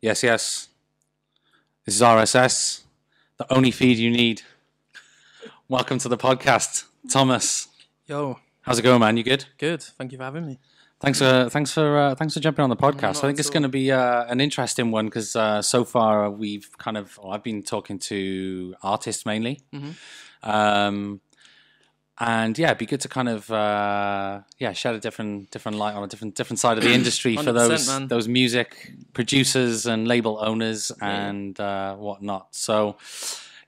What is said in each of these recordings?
Yes, yes. This is RSS, the only feed you need. Welcome to the podcast, Thomas. Yo, How's it going, man? You good? good. Thank you for having me. Thanks for jumping on the podcast. Not I think at it's all. going to be an interesting one because so far I've been talking to artists mainly, and yeah, it'd be good to kind of shed a different light on a different side of the industry for 100%, man. those music producers and label owners and whatnot. So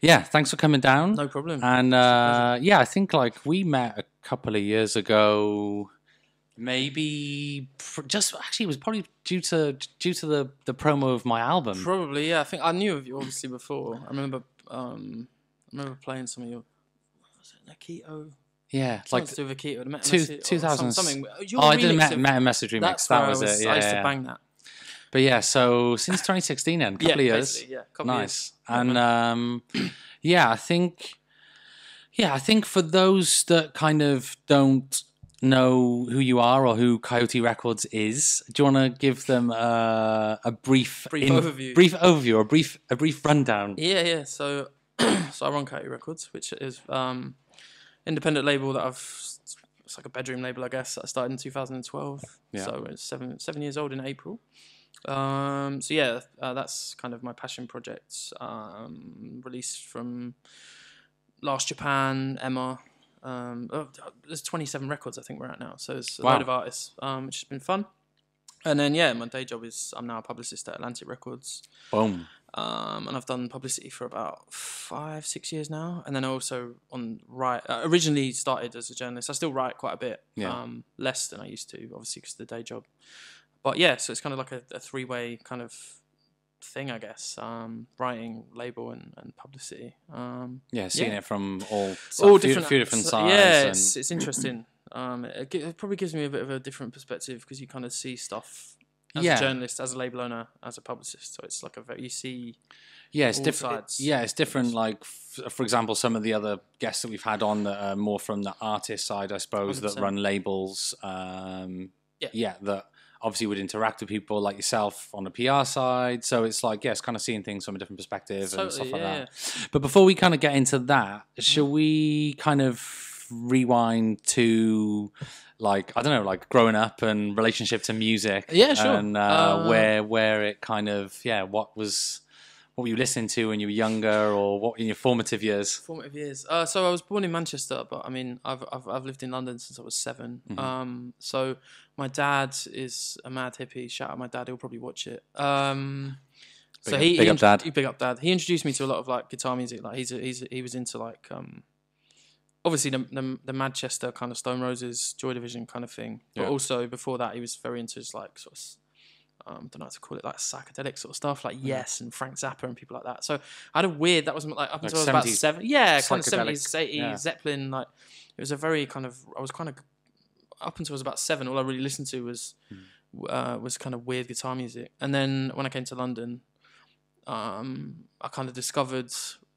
yeah, thanks for coming down. No problem. And I think like we met a couple of years ago. Maybe it was probably due to the promo of my album. Probably, yeah. I think I knew of you obviously before. I remember playing some of your. Was it Nikito? Yeah, Something like to do with Nikito. 2000. Something. I did a Message remix. That's That where was it. Yeah, I used to bang that. But yeah, so since 2016, then couple of years. Yeah, couple of Nice. years. And I think for those that kind of don't know who you are or who Coyote Records is, do you want to give them a brief overview, a brief rundown? Yeah. So I run Coyote Records, which is independent label that it's like a bedroom label, I guess. That I started in 2012. Yeah. So it's 7 years old in April. That's kind of my passion project. Released from Last Japan, Emma. There's 27 records I think we're at now, so it's a load of artists, which has been fun. And then my day job is I'm now a publicist at Atlantic Records. Boom. And I've done publicity for about 5-6 years now. And then I also originally started as a journalist. I still write quite a bit, less than I used to, obviously because of the day job. But yeah, so it's kind of like a three-way kind of thing, I guess. Writing, label, and publicity. Seeing it from all different, few different sides. Yeah, it's interesting. It probably gives me a bit of a different perspective because you kind of see stuff as a journalist, as a label owner, as a publicist. So it's like you see. Yeah, it's different. It's different. Like for example, some of the other guests that we've had on that are more from the artist side, I suppose, 100%. that run labels. That obviously would interact with people like yourself on the PR side. So it's like, it's kind of seeing things from a different perspective and stuff like that. But before we kind of get into that, shall we kind of rewind to like, I don't know, like growing up and relationship to music? Yeah, sure. And where it kind of, what were you listening to when you were younger, or what in your formative years? So I was born in Manchester, but I mean, I've lived in London since I was 7. Mm-hmm. So my dad is a mad hippie. Shout out my dad; he'll probably watch it. Big up dad. Big up dad. He introduced me to a lot of like guitar music. Like he was into like obviously the Manchester kind of Stone Roses, Joy Division kind of thing. But also before that, he was very into just like sort of. I don't know how to call it, like psychedelic sort of stuff, like Yes and Frank Zappa and people like that. So I had a weird, that was like up until I was about 7. Yeah, kind of 70s, 80s, Zeppelin. Like it was a very kind of, up until I was about 7, all I really listened to was kind of weird guitar music. And then when I came to London, I kind of discovered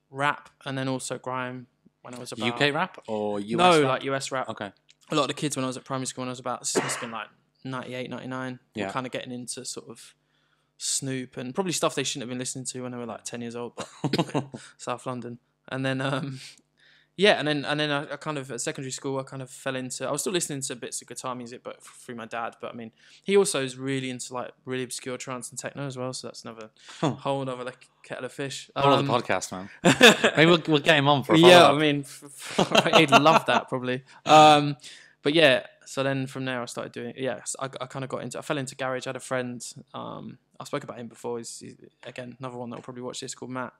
rap and then also grime when I was about... UK rap or US rap? No, like US rap. Okay. A lot of the kids when I was at primary school, when I was about, this must have been like 98, 99, were kind of getting into sort of Snoop and probably stuff they shouldn't have been listening to when they were like 10 years old, but South London. And then, and then I kind of, at secondary school, I kind of fell into, I was still listening to bits of guitar music, but through my dad. But I mean, he also is really into like really obscure trance and techno as well. So that's another whole other like kettle of fish. Whole other podcast, man. Maybe we'll get him on for a follow-up. I mean, he'd love that probably. But yeah, so then from there I started doing, I kind of I fell into garage. I had a friend, I spoke about him before, he's again, another one that will probably watch this, called Matt.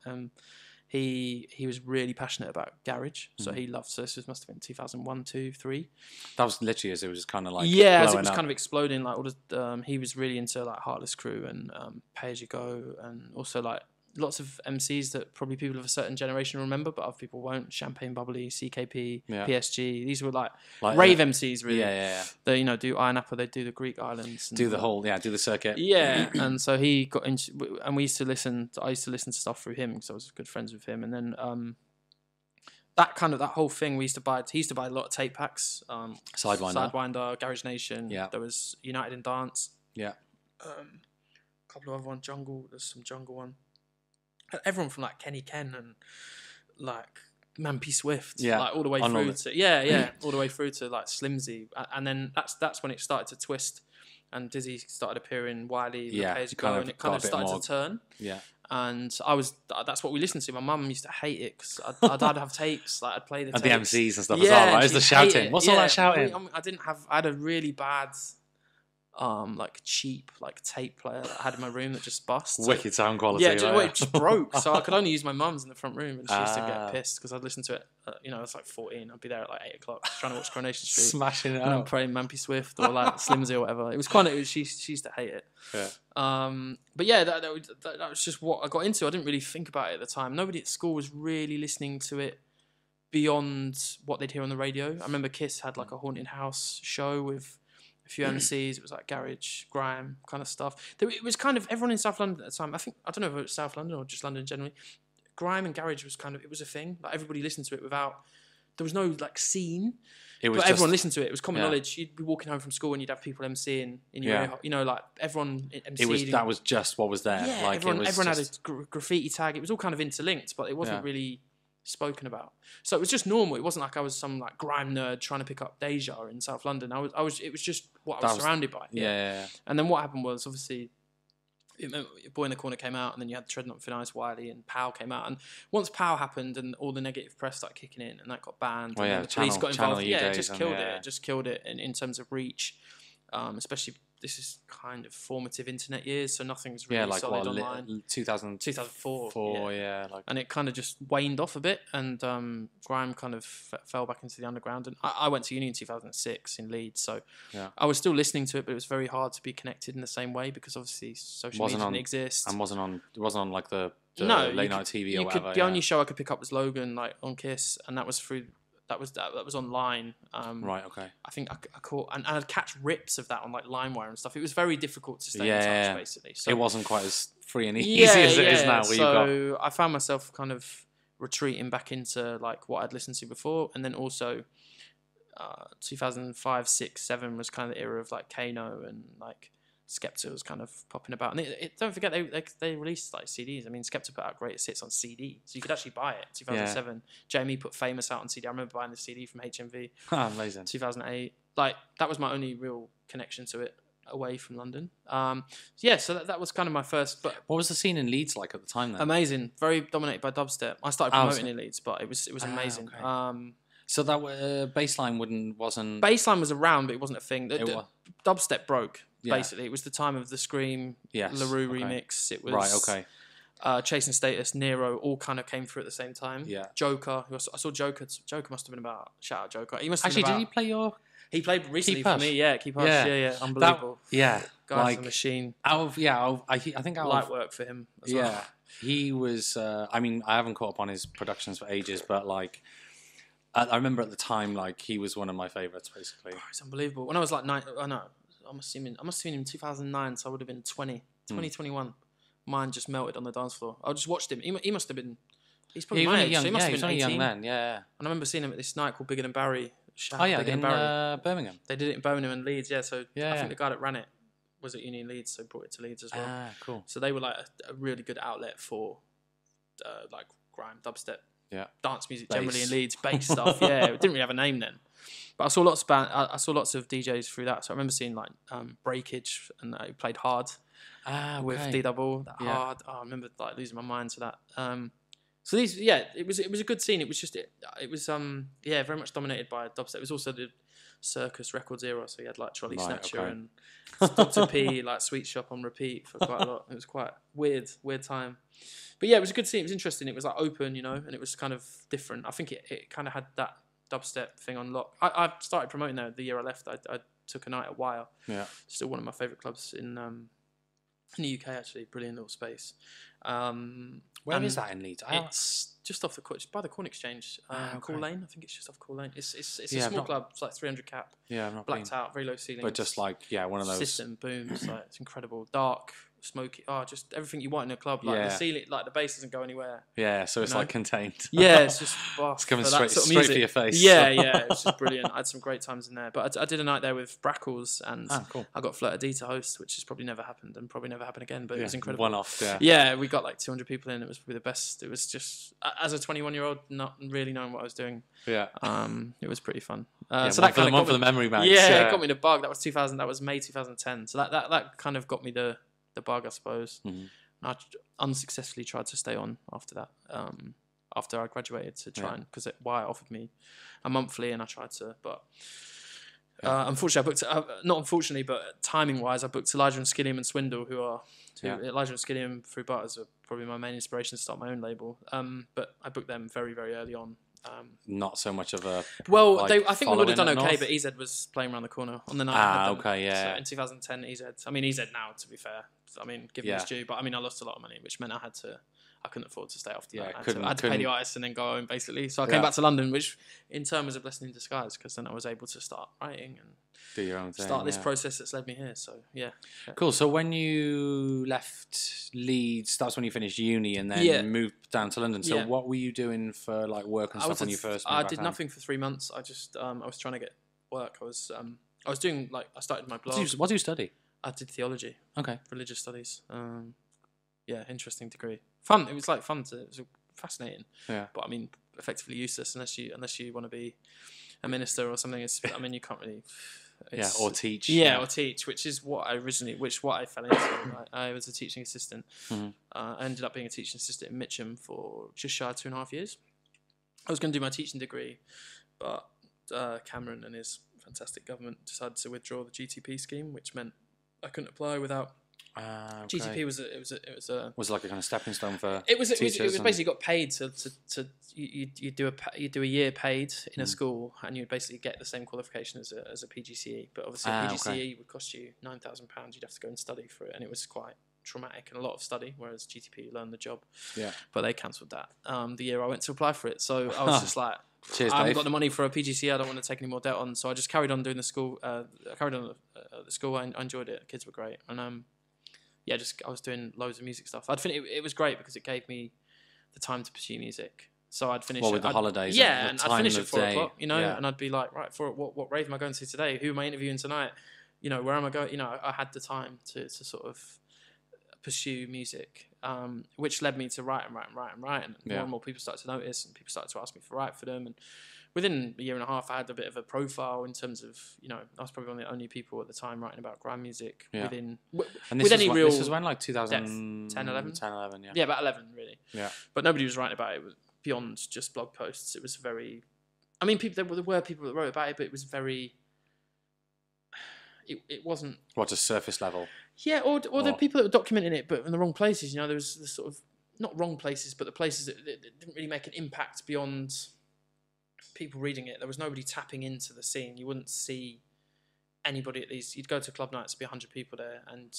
He was really passionate about garage, so he loved, so this must have been 2001, 2, 3. That was literally as it was just kind of like as it was kind of exploding, like all the, he was really into like Heartless Crew and Pay As You Go, and also like lots of MCs that probably people of a certain generation remember, but other people won't. Champagne Bubbly, CKP, PSG. These were like rave MCs, really. They do Iron Apple. They do the Greek islands. And do the circuit. Yeah, and so he got into, and I used to listen to stuff through him because I was good friends with him. And then that whole thing, he used to buy a lot of tape packs. Sidewinder, Garage Nation. Yeah, there was United in Dance. Yeah. couple of other ones. Jungle. There's some jungle one. Everyone from like Kenny Ken and like Mampy Swift, like all the way through to all the way through to like Slimzy, and then that's when it started to twist, and Dizzy started appearing, Wiley, Page Go, and it kind of started to turn. Yeah. And that's what we listened to. My mum used to hate it because I'd have tapes, like I'd play the tapes. And the MCs and stuff as well, right? It's the shouting. What's all that shouting? I had a really bad, like cheap, like tape player that I had in my room that just bust. Wicked sound quality. Yeah, it just broke. So I could only use my mum's in the front room, and she used to get pissed because I'd listen to it. I was like 14. I'd be there at like 8 o'clock trying to watch Coronation Street, smashing it and out. I'm playing Mampy Swift or like Slimzy or whatever. It was she used to hate it. Yeah. But yeah, that was just what I got into. I didn't really think about it at the time. Nobody at school was really listening to it beyond what they'd hear on the radio. I remember Kiss had like a haunted house show with a few MCs. It was like garage, grime kind of stuff. It was kind of everyone in South London at the time. I don't know if it was South London or just London generally. Grime and garage was it was a thing. Like everybody listened to it there was no like scene. But everyone listened to it. It was common knowledge. You'd be walking home from school and you'd have people MCing in your ear. Like everyone MC'd. That was just what was there. Yeah, like everyone had a graffiti tag. It was all kind of interlinked, but it wasn't really spoken about. So it was just normal. It wasn't like I was some like grime nerd trying to pick up Deja in South London. It was just what I was surrounded by. Yeah. And then what happened was obviously Boy in the Corner came out, and then you had Treading on Thin Ice, Wiley, and Pow came out. And once Pow happened, and all the negative press started kicking in, and that got banned, and the police got involved. It just killed it. It just killed it in terms of reach, especially. This is kind of formative internet years, so nothing's really solid online. 2004. And it kind of just waned off a bit, and grime kind of fell back into the underground. And I went to uni in 2006 in Leeds, so I was still listening to it, but it was very hard to be connected in the same way because obviously social media didn't exist. And it wasn't on like the late night TV or whatever. The only show I could pick up was Logan, like on Kiss, and that was through. That was online. Right, okay. I think I caught, and I'd catch rips of that on like LimeWire and stuff. It was very difficult to stay in touch, basically. So it wasn't quite as free and easy as it is now. So I found myself kind of retreating back into like what I'd listened to before, and then also 2005, 6, 7 was kind of the era of like Kano and like Skepta was kind of popping about. And don't forget, they released like CDs. I mean, Skepta put out Greatest Hits on CD, so you could actually buy it. 2007, Jamie put Famous out on CD. I remember buying the CD from HMV. Amazing. 2008, like that was my only real connection to it away from London. So that was kind of my first. But what was the scene in Leeds like at the time then? Amazing, very dominated by dubstep. I started promoting in Leeds, but it was amazing. Okay. So that baseline wasn't. Baseline was around, but it wasn't a thing. Dubstep broke. Basically, it was the time of the Scream, LaRue remix. It was right. Okay. Chasing Status, Nero, all kind of came through at the same time. Yeah. Joker, I saw Joker. Joker must have been about. Shout out Joker. He must have actually. Been about, did he play your? He played recently for me. Yeah, Keep Hush. Yeah. Unbelievable. Guy's like, a machine. I think light work for him. As well. He was. I mean, I haven't caught up on his productions for ages, but like. I remember at the time, like he was one of my favourites, basically. Bro, it's unbelievable. When I was like 9, I must have seen him in 2009, so I would have been 21. Mine just melted on the dance floor. I just watched him. He must have been. He's probably my age. So he must have been 18. Young then. Yeah. And I remember seeing him at this night called Bigger Than Barry. In Birmingham. They did it in Birmingham and Leeds. Yeah. So I think the guy that ran it was at uni in Leeds, so brought it to Leeds as well. Ah, cool. So they were like a really good outlet for like grime, dubstep. Yeah, dance music generally in Leeds, bass stuff. Yeah, it didn't really have a name then, but I saw lots of DJs through that. So I remember seeing like Breakage, and he played Hard with D Double. Hard. Oh, I remember like losing my mind to that. So these, it was a good scene. It was just it was very much dominated by dubstep. It was also the Circus Records era, so you had like Trolley Snatcher and Dr. P, like Sweet Shop on repeat for quite a lot. It was quite weird time. But yeah, it was a good scene. It was interesting. It was like open, and it was kind of different. I think it kind of had that dubstep thing on lock. I started promoting there the year I left. I took a night at Wire. Yeah. Still one of my favourite clubs in the UK, actually. Brilliant little space. Where is that in Leeds? It's just off just by the Corn Exchange. Cool Lane. I think it's just off Cool Lane. It's a small club. It's like 300 cap. Yeah, I've not blacked out, very low ceilings. But just like one of those system booms. Like it's incredible. Dark. smoky. Just everything you want in a club. Like the ceiling, like the bass doesn't go anywhere. Yeah, so it's like contained. Yeah, it's just it's coming straight for your face. Yeah, yeah, it's just brilliant. I had some great times in there. But I did a night there with Brackles, and cool. I got Flirta D to host, which has probably never happened and probably never happen again. But it was incredible. One off. Yeah. Yeah, we got like 200 people in. It was probably the best. It was just as a 21-year-old, not really knowing what I was doing. Yeah. It was pretty fun. So that kind of got for the memory banks. Yeah, it got me the bug. That was 2000. That was May 2010. So that kind of got me the bug, I suppose. Mm-hmm. I unsuccessfully tried to stay on after that. After I graduated to try and because Wyatt offered me a monthly and I tried to, but unfortunately I booked not unfortunately, but timing wise, I booked Elijah and Skilliam and Swindle, Elijah and Skilliam through Butters are probably my main inspiration to start my own label. But I booked them very, very early on. Not so much of a I think we would have done okay, but EZ was playing around the corner on the night. So in 2010, EZ. I mean, EZ now, to be fair. I mean, give him his due, but I mean, I lost a lot of money, which meant I couldn't afford to stay after that. I had to pay the artists and then go home, basically. So I came back to London, which in turn was a blessing in disguise, because then I was able to start writing and do your own thing, start this process that's led me here. So cool. So when you left Leeds, that's when you finished uni and then moved down to London. So what were you doing for like work and stuff when you first moved I back did home? nothing for 3 months. I just I was trying to get work. I was doing I started my blog. What do you study? I did theology. Okay. Religious studies. Interesting degree. Fun. It was fun. It was fascinating. Yeah. But I mean, effectively useless unless you want to be a minister or something. I mean, you can't really. Or teach. Or teach, which is what I fell into. I was a teaching assistant. Mm-hmm. I ended up being a teaching assistant in Mitcham for just shy of 2.5 years. I was going to do my teaching degree, but Cameron and his fantastic government decided to withdraw the GTP scheme, which meant I couldn't apply without. GTP was like a kind of stepping stone for it was basically got paid to you do a year paid in a school and you'd basically get the same qualification as a PGCE, but obviously a PGCE would cost you £9,000. You'd have to go and study for it, and it was quite traumatic and a lot of study, whereas GTP you learn the job. But they cancelled that the year I went to apply for it, so I was just like, cheers, I haven't Dave. got the money for a PGCE. I don't want to take any more debt on, so I just carried on doing the school. I enjoyed it. Kids were great, and I was doing loads of music stuff. It was great because it gave me the time to pursue music. So I'd finish with the holidays. and I'd finish at 4 o'clock, and I'd be like, right, what rave am I going to today? Who am I interviewing tonight? Where am I going? I had the time to sort of pursue music, which led me to write, and more and more people started to notice, and people started to ask me to write for them. And within a year and a half, I had a bit of a profile in terms of, I was probably one of the only people at the time writing about grime music and with any real. This was when, like 2010, 10, 11? 10, 11, Yeah, about 11, really. Yeah. But nobody was writing about it beyond just blog posts. It was very. I mean, there were people that wrote about it, but it was very. It wasn't. Just surface level? Yeah, or the people that were documenting it, but in the wrong places. There was the sort of not wrong places, but the places that didn't really make an impact beyond people reading it. There was nobody tapping into the scene. You wouldn't see anybody at these. You'd go to club nights, be 100 people there, and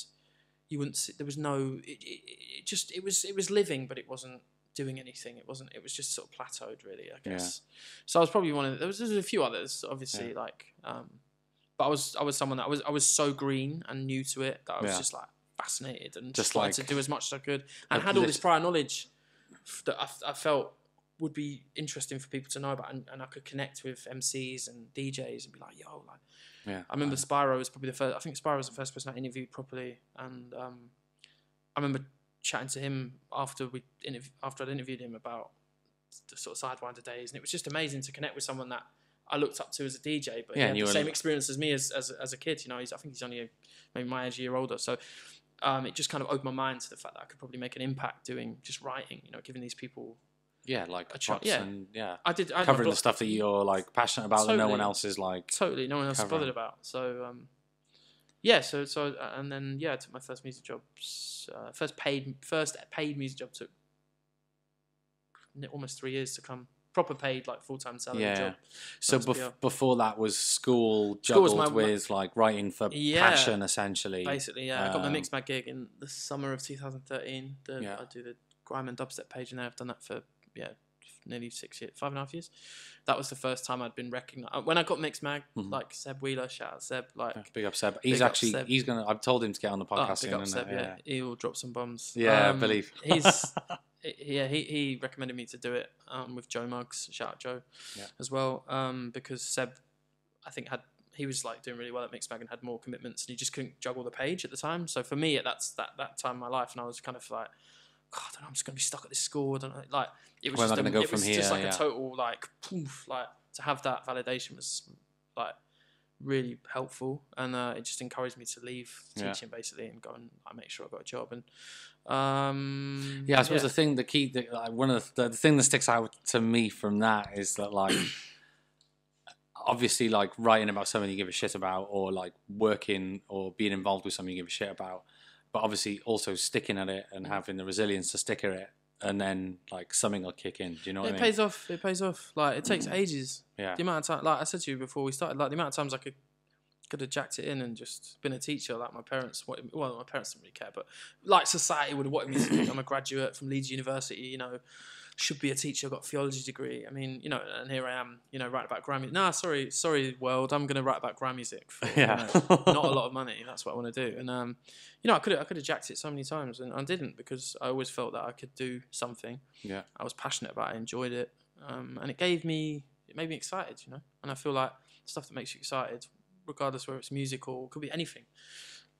you wouldn't see. There was no. It was living, but it wasn't doing anything. It was just sort of plateaued, really, I guess. Yeah. So I was probably one of there was a few others, obviously, but I was someone that I was so green and new to it that I was just like fascinated and just wanted to do as much as I could, and had all this prior knowledge that I felt would be interesting for people to know about, and I could connect with MCs and DJs and be like, yo, I remember Spyro was probably the first. I think Spyro was the first person I interviewed properly, and I remember chatting to him after I'd interviewed him about the sort of Sidewinder days, and it was just amazing to connect with someone that I looked up to as a DJ, but he had the same experience as me as a kid. I think he's only maybe my age, a year older, so it just kind of opened my mind to the fact that I could probably make an impact doing just writing, giving these people a chance and I did covering the stuff that you're like passionate about that no one else is like no one else is bothered about. So so and then I took my first music job. First paid music job took almost 3 years to come. Proper paid, like full-time salary job. So before that was school juggled with like writing for passion, essentially. Basically, I got my Mixmag gig in the summer of 2013. I do the grime and dubstep page, and I've done that for nearly 6 years, 5.5 years. That was the first time I'd been recognised. When I got Mixed Mag, like Seb Wheeler, shout out Seb, like big up Seb. He's gonna. I've told him to get on the podcast soon. Big up Seb, yeah. He'll drop some bombs. Yeah, I believe. He recommended me to do it with Joe Muggs, shout out Joe, as well, because Seb, I think he was like doing really well at Mixed Mag and had more commitments, and he just couldn't juggle the page at the time. So for me, that time in my life, and I was kind of like, God, I don't know, I'm just gonna be stuck at this school. I don't know, like it was just a total like poof, like to have that validation was like really helpful, and it just encouraged me to leave teaching basically and go and make sure I got a job. And I suppose the thing that sticks out to me from that is that like obviously like writing about something you give a shit about, or like working or being involved with something you give a shit about, but obviously also sticking at it and having the resilience to stick at it, and then like something will kick in. Do you know what I mean? It pays off. Like it takes ages. Yeah. The amount of time, like I said to you before we started, like the amount of times I could have jacked it in and just been a teacher. Like my parents my parents didn't really care, but like society would have wanted me to be. I'm a graduate from Leeds University, you know, should be a teacher, got a theology degree. I mean, you know, and here I am, you know, writing about grime music. Nah, sorry, world. I'm going to write about grime music for not a lot of money. That's what I want to do. And you know, I could have jacked it so many times, and I didn't, because I always felt that I could do something. Yeah, I was passionate about it, enjoyed it, and it made me excited, you know. And I feel like stuff that makes you excited, regardless whether it's music or it could be anything.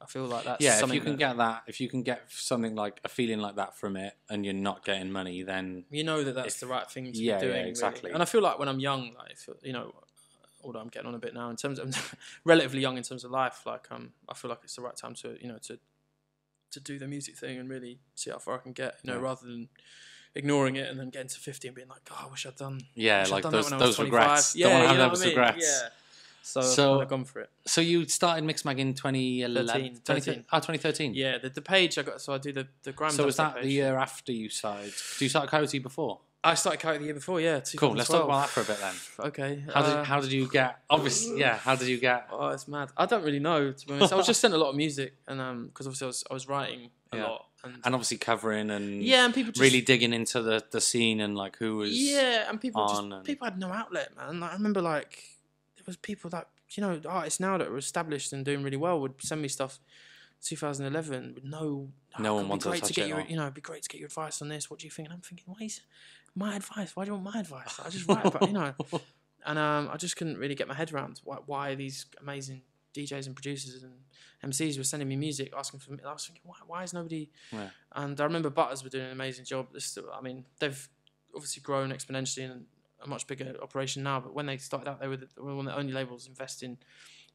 I feel like that's something. If you can get something like a feeling like that from it, and you're not getting money, then you know that's the right thing to be doing. Yeah, exactly. Really. And I feel like when I'm young, like you know, although I'm getting on a bit now in terms of relatively young in terms of life, like I feel like it's the right time to to do the music thing and really see how far I can get, you know, rather than ignoring it and then getting to 50 and being like, oh, I wish I'd done. Yeah, like those regrets. Don't want to have those regrets. Yeah. So I've gone for it. So you started Mixed Mag in 2011? 2013. Yeah, the page I got. So I do the grime. So was that page. The year after you started? Did you start Coyote before? I started Coyote the year before. Yeah. Cool. Let's talk about that for a bit then. Okay. How did you get? Obviously, yeah. How did you get? Oh, it's mad. I don't really know, to be honest. I was just sent a lot of music, and because obviously I was writing a lot. And obviously covering and people just, really digging into the scene and like who was and people had no outlet, man. Like, I remember like there was people that, you know, artists now that were established and doing really well would send me stuff 2011 with no one wanted to touch it. You know, it'd be great to get your advice on this. What do you think? And I'm thinking, my advice? Why do you want my advice? I just write about, you know. And I just couldn't really get my head around why these amazing DJs and producers and MCs were sending me music, asking for me. I was thinking, why is nobody? Yeah. And I remember Butters were doing an amazing job. I mean, they've obviously grown exponentially and a much bigger operation now. But when they started out, they were one of the only labels investing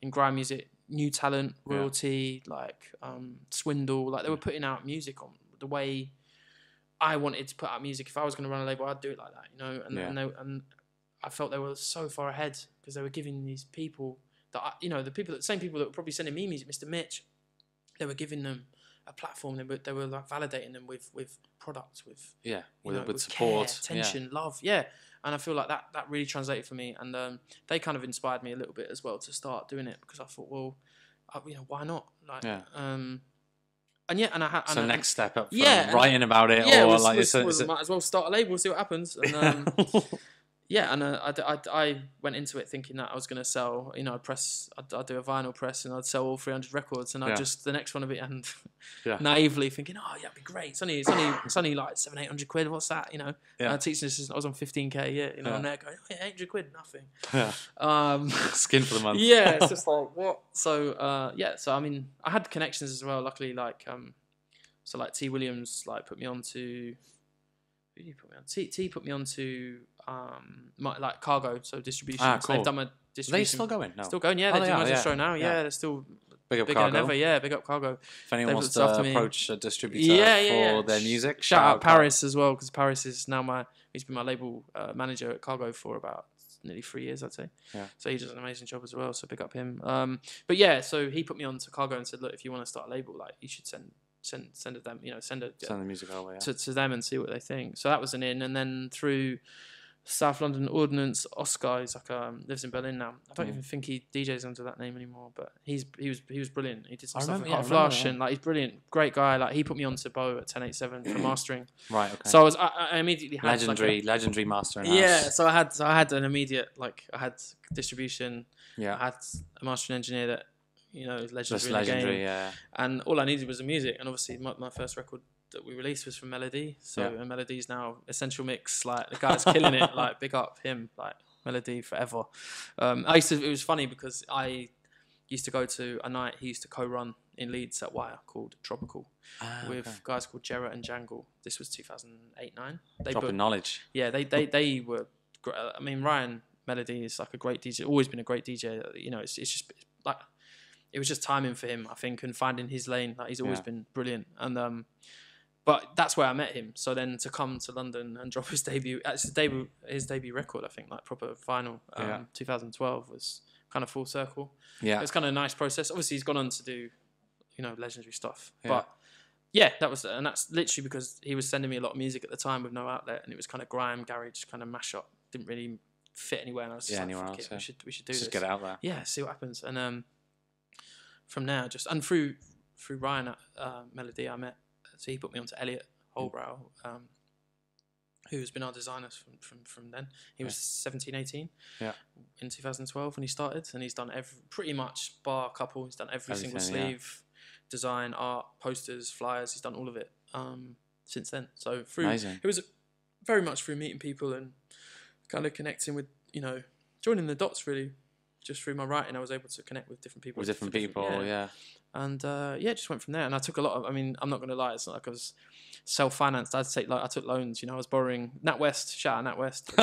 in grime music, new talent, royalty, like Swindle. Like they were putting out music on the way I wanted to put out music. If I was going to run a label, I'd do it like that, you know. And I felt they were so far ahead because they were giving these people. The same people that were probably sending me music, Mr. Mitch, they were giving them a platform. They were like validating them with products, with support, care, attention, love, And I feel like that really translated for me, and they kind of inspired me a little bit as well to start doing it, because I thought, well, why not? Like, and I had next step up from writing about it, or like might as well start a label, see what happens, and. I went into it thinking that I was going to sell, you know, I'd do a vinyl press and I'd sell all 300 records, and I'd just, the next one would be, and naively thinking, it'd be great. It's only like 700-800 quid. What's that, you know? Teaching assistant, I was on 15k a year, you know, I'm there going, 800 quid, nothing. Yeah. Skin for the month. It's just like, what? So, so I mean, I had connections as well, luckily, like, so like T Williams, like put me on to, who did he put me on? T put me on to, like Cargo, so distribution. Cool. So they've done my distribution. Are they still going? No. Still going, yeah. They're doing my distro now. Yeah, they're still bigger than ever. Yeah, big up Cargo. If anyone wants to approach a distributor for their music, shout out Paris as well, because Paris is now he's been my label manager at Cargo for about nearly 3 years, I'd say. Yeah. So he does an amazing job as well. So big up him. But yeah, so he put me on to Cargo and said, look, if you want to start a label, like you should send them, you know, send the music our way to them and see what they think. So that was an in, and then through South London Ordnance. Oscar, he's like lives in Berlin now. I don't even think he DJs under that name anymore, but he was brilliant. He did some stuff with Hot Flush, and like he's brilliant, great guy. Like he put me onto Bo at 1087 for mastering. Right. Okay. So I immediately had legendary mastering. Yeah. So I had an immediate I had distribution. Yeah. I had a mastering engineer that is legendary. Legendary. Yeah. And all I needed was the music, and obviously my first record that we released was from Melody. So and Melody's now Essential Mix, like the guy's killing it. Like big up him, like Melody forever. It was funny because I used to go to a night he used to co-run in Leeds at Wire called Tropical with guys called Jarrett and Jangle. This was 2008-9. Dropping knowledge. Yeah, they were great. I mean, Ryan Melody is like a great DJ, always been a great DJ. It's just like it was just timing for him, I think, and finding his lane. Like he's always been brilliant. And but that's where I met him. So then to come to London and drop his debut record, I think, like proper vinyl, 2012 was kind of full circle. Yeah, it was kind of a nice process. Obviously, he's gone on to do, legendary stuff. Yeah. But yeah, that's literally because he was sending me a lot of music at the time with no outlet, and it was kind of grime, garage, kind of mashup. Didn't really fit anywhere, and I was just like, fuck it, we should do this. Just get it out there. Yeah, see what happens. And from there, through Ryan at Melody, I met. So he put me onto Elliot Holbrow, who's been our designer from then. He was 17, 18 in 2012 when he started, and he's done pretty much bar couple. He's done every single sleeve, design, art, posters, flyers. He's done all of it since then. So it was very much through meeting people and kind of connecting with, joining the dots really. Just through my writing, I was able to connect with different people. And just went from there. And I took a lot of. I mean, I'm not going to lie. It's not like I was self-financed. I took loans. I was borrowing. NatWest, shout out NatWest.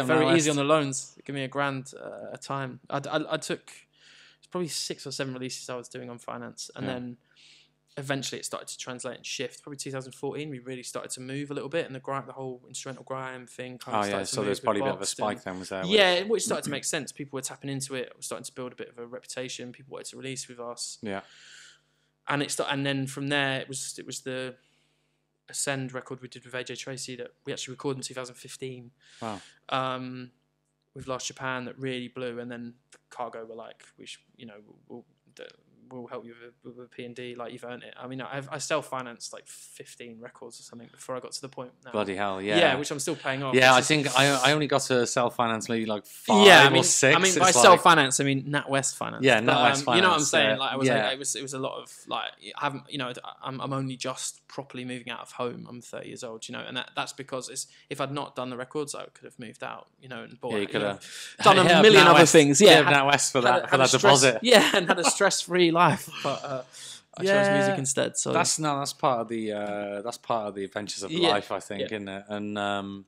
Very easy on the loans. Give me $1,000 a time. I took. It's probably 6 or 7 releases I was doing on finance, and then eventually it started to translate and shift. Probably 2014, we really started to move a little bit, and the whole instrumental grime thing kind of started to so move. there's probably a bit of a spike then, was there? Yeah, which started to make sense. People were tapping into it. We're starting to build a bit of a reputation. People wanted to release with us. Yeah. And and then from there, it was the Ascend record we did with AJ Tracy that we actually recorded in 2015. Wow. With Last Japan that really blew, and then Cargo were like, we'll help you with a P&D, like you've earned it. I mean, I self-financed like 15 records or something before I got to the point now. Bloody hell, yeah. Yeah, which I'm still paying off. Yeah, I think I only got to self-finance maybe like 5 or 6. I mean, by self-finance, I mean NatWest finance. Yeah, NatWest finance. You know what I'm saying? Like, it was a lot of like, I haven't, I'm only just properly moving out of home. I'm 30 years old, and that's because if I'd not done the records, I could have moved out, and bought. Yeah, you could have done a million other things. Yeah, NatWest for that deposit. Yeah, and had a stress-free life, but I chose music instead. So that's part of the adventures of life, I think, isn't it? And I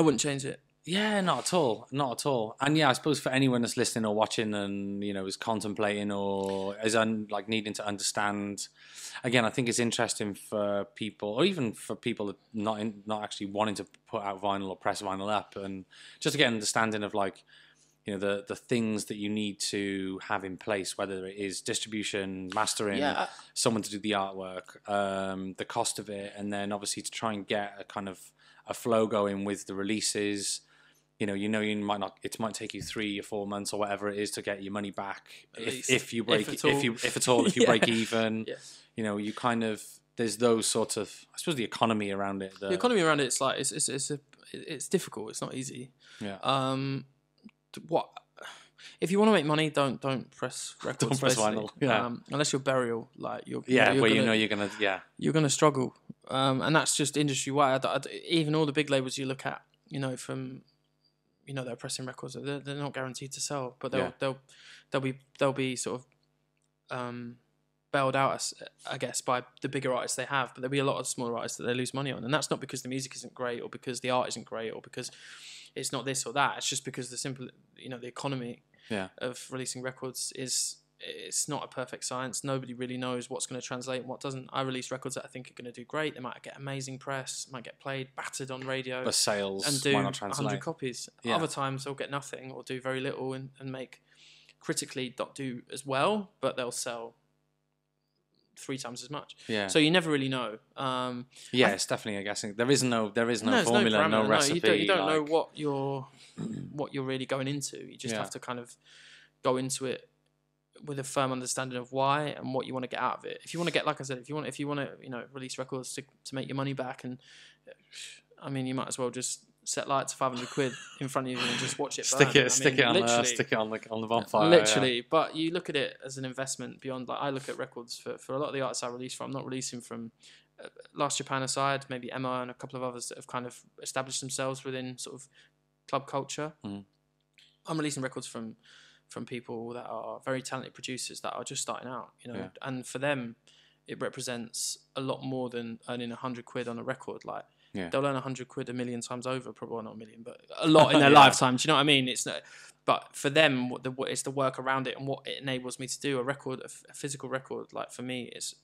wouldn't change it. Yeah, not at all. And I suppose for anyone that's listening or watching and is contemplating or is needing to understand, again, I think it's interesting for people, or even for people that not actually wanting to put out vinyl or press vinyl up, and just to get an understanding of the things that you need to have in place, whether it is distribution, mastering, someone to do the artwork, the cost of it, and then obviously to try and get a kind of a flow going with the releases. You might not. It might take you 3 or 4 months or whatever it is to get your money back if you break if you break even. Yeah. You kind of there's those sort of, I suppose, the economy around it. The economy around it, it's like it's difficult. It's not easy. Yeah. What if you want to make money? Don't press records. Don't press vinyl. Yeah. Unless you're burial, like you're gonna struggle. And that's just industry wide. Even all the big labels you look at, from they're pressing records. They're not guaranteed to sell, but they'll be sort of bailed out, I guess, by the bigger artists they have. But there'll be a lot of smaller artists that they lose money on, and that's not because the music isn't great or because the art isn't great or because it's not this or that. It's just because the economy of releasing records it's not a perfect science. Nobody really knows what's going to translate and what doesn't. I release records that I think are going to do great. They might get amazing press, might get played, battered on radio. But sales and do might not translate. 100 copies. Yeah. Other times they'll get nothing or do very little and make critically not do as well, but they'll sell 3 times as much. Yeah. So you never really know. It's definitely a guessing. There is no formula, no recipe. You don't know what you're really going into. You just have to kind of go into it with a firm understanding of why and what you want to get out of it. If you want to get, like I said, if you want to release records to make your money back, and I mean, you might as well just set lights for 500 quid in front of you and just watch it burn. Stick it on the bonfire. Literally, but you look at it as an investment beyond. Like I look at records for a lot of the artists I release from. I'm not releasing from Last Japan aside, maybe Emma and a couple of others that have kind of established themselves within sort of club culture. I'm releasing records from people that are very talented producers that are just starting out, and for them, it represents a lot more than earning 100 quid on a record. Like they'll earn 100 quid a million times over, probably well, not a million, but a lot in their lifetime. Do you know what I mean? It's not, but for them, it's the work around it and what it enables me to do. A record, a physical record, like for me, it's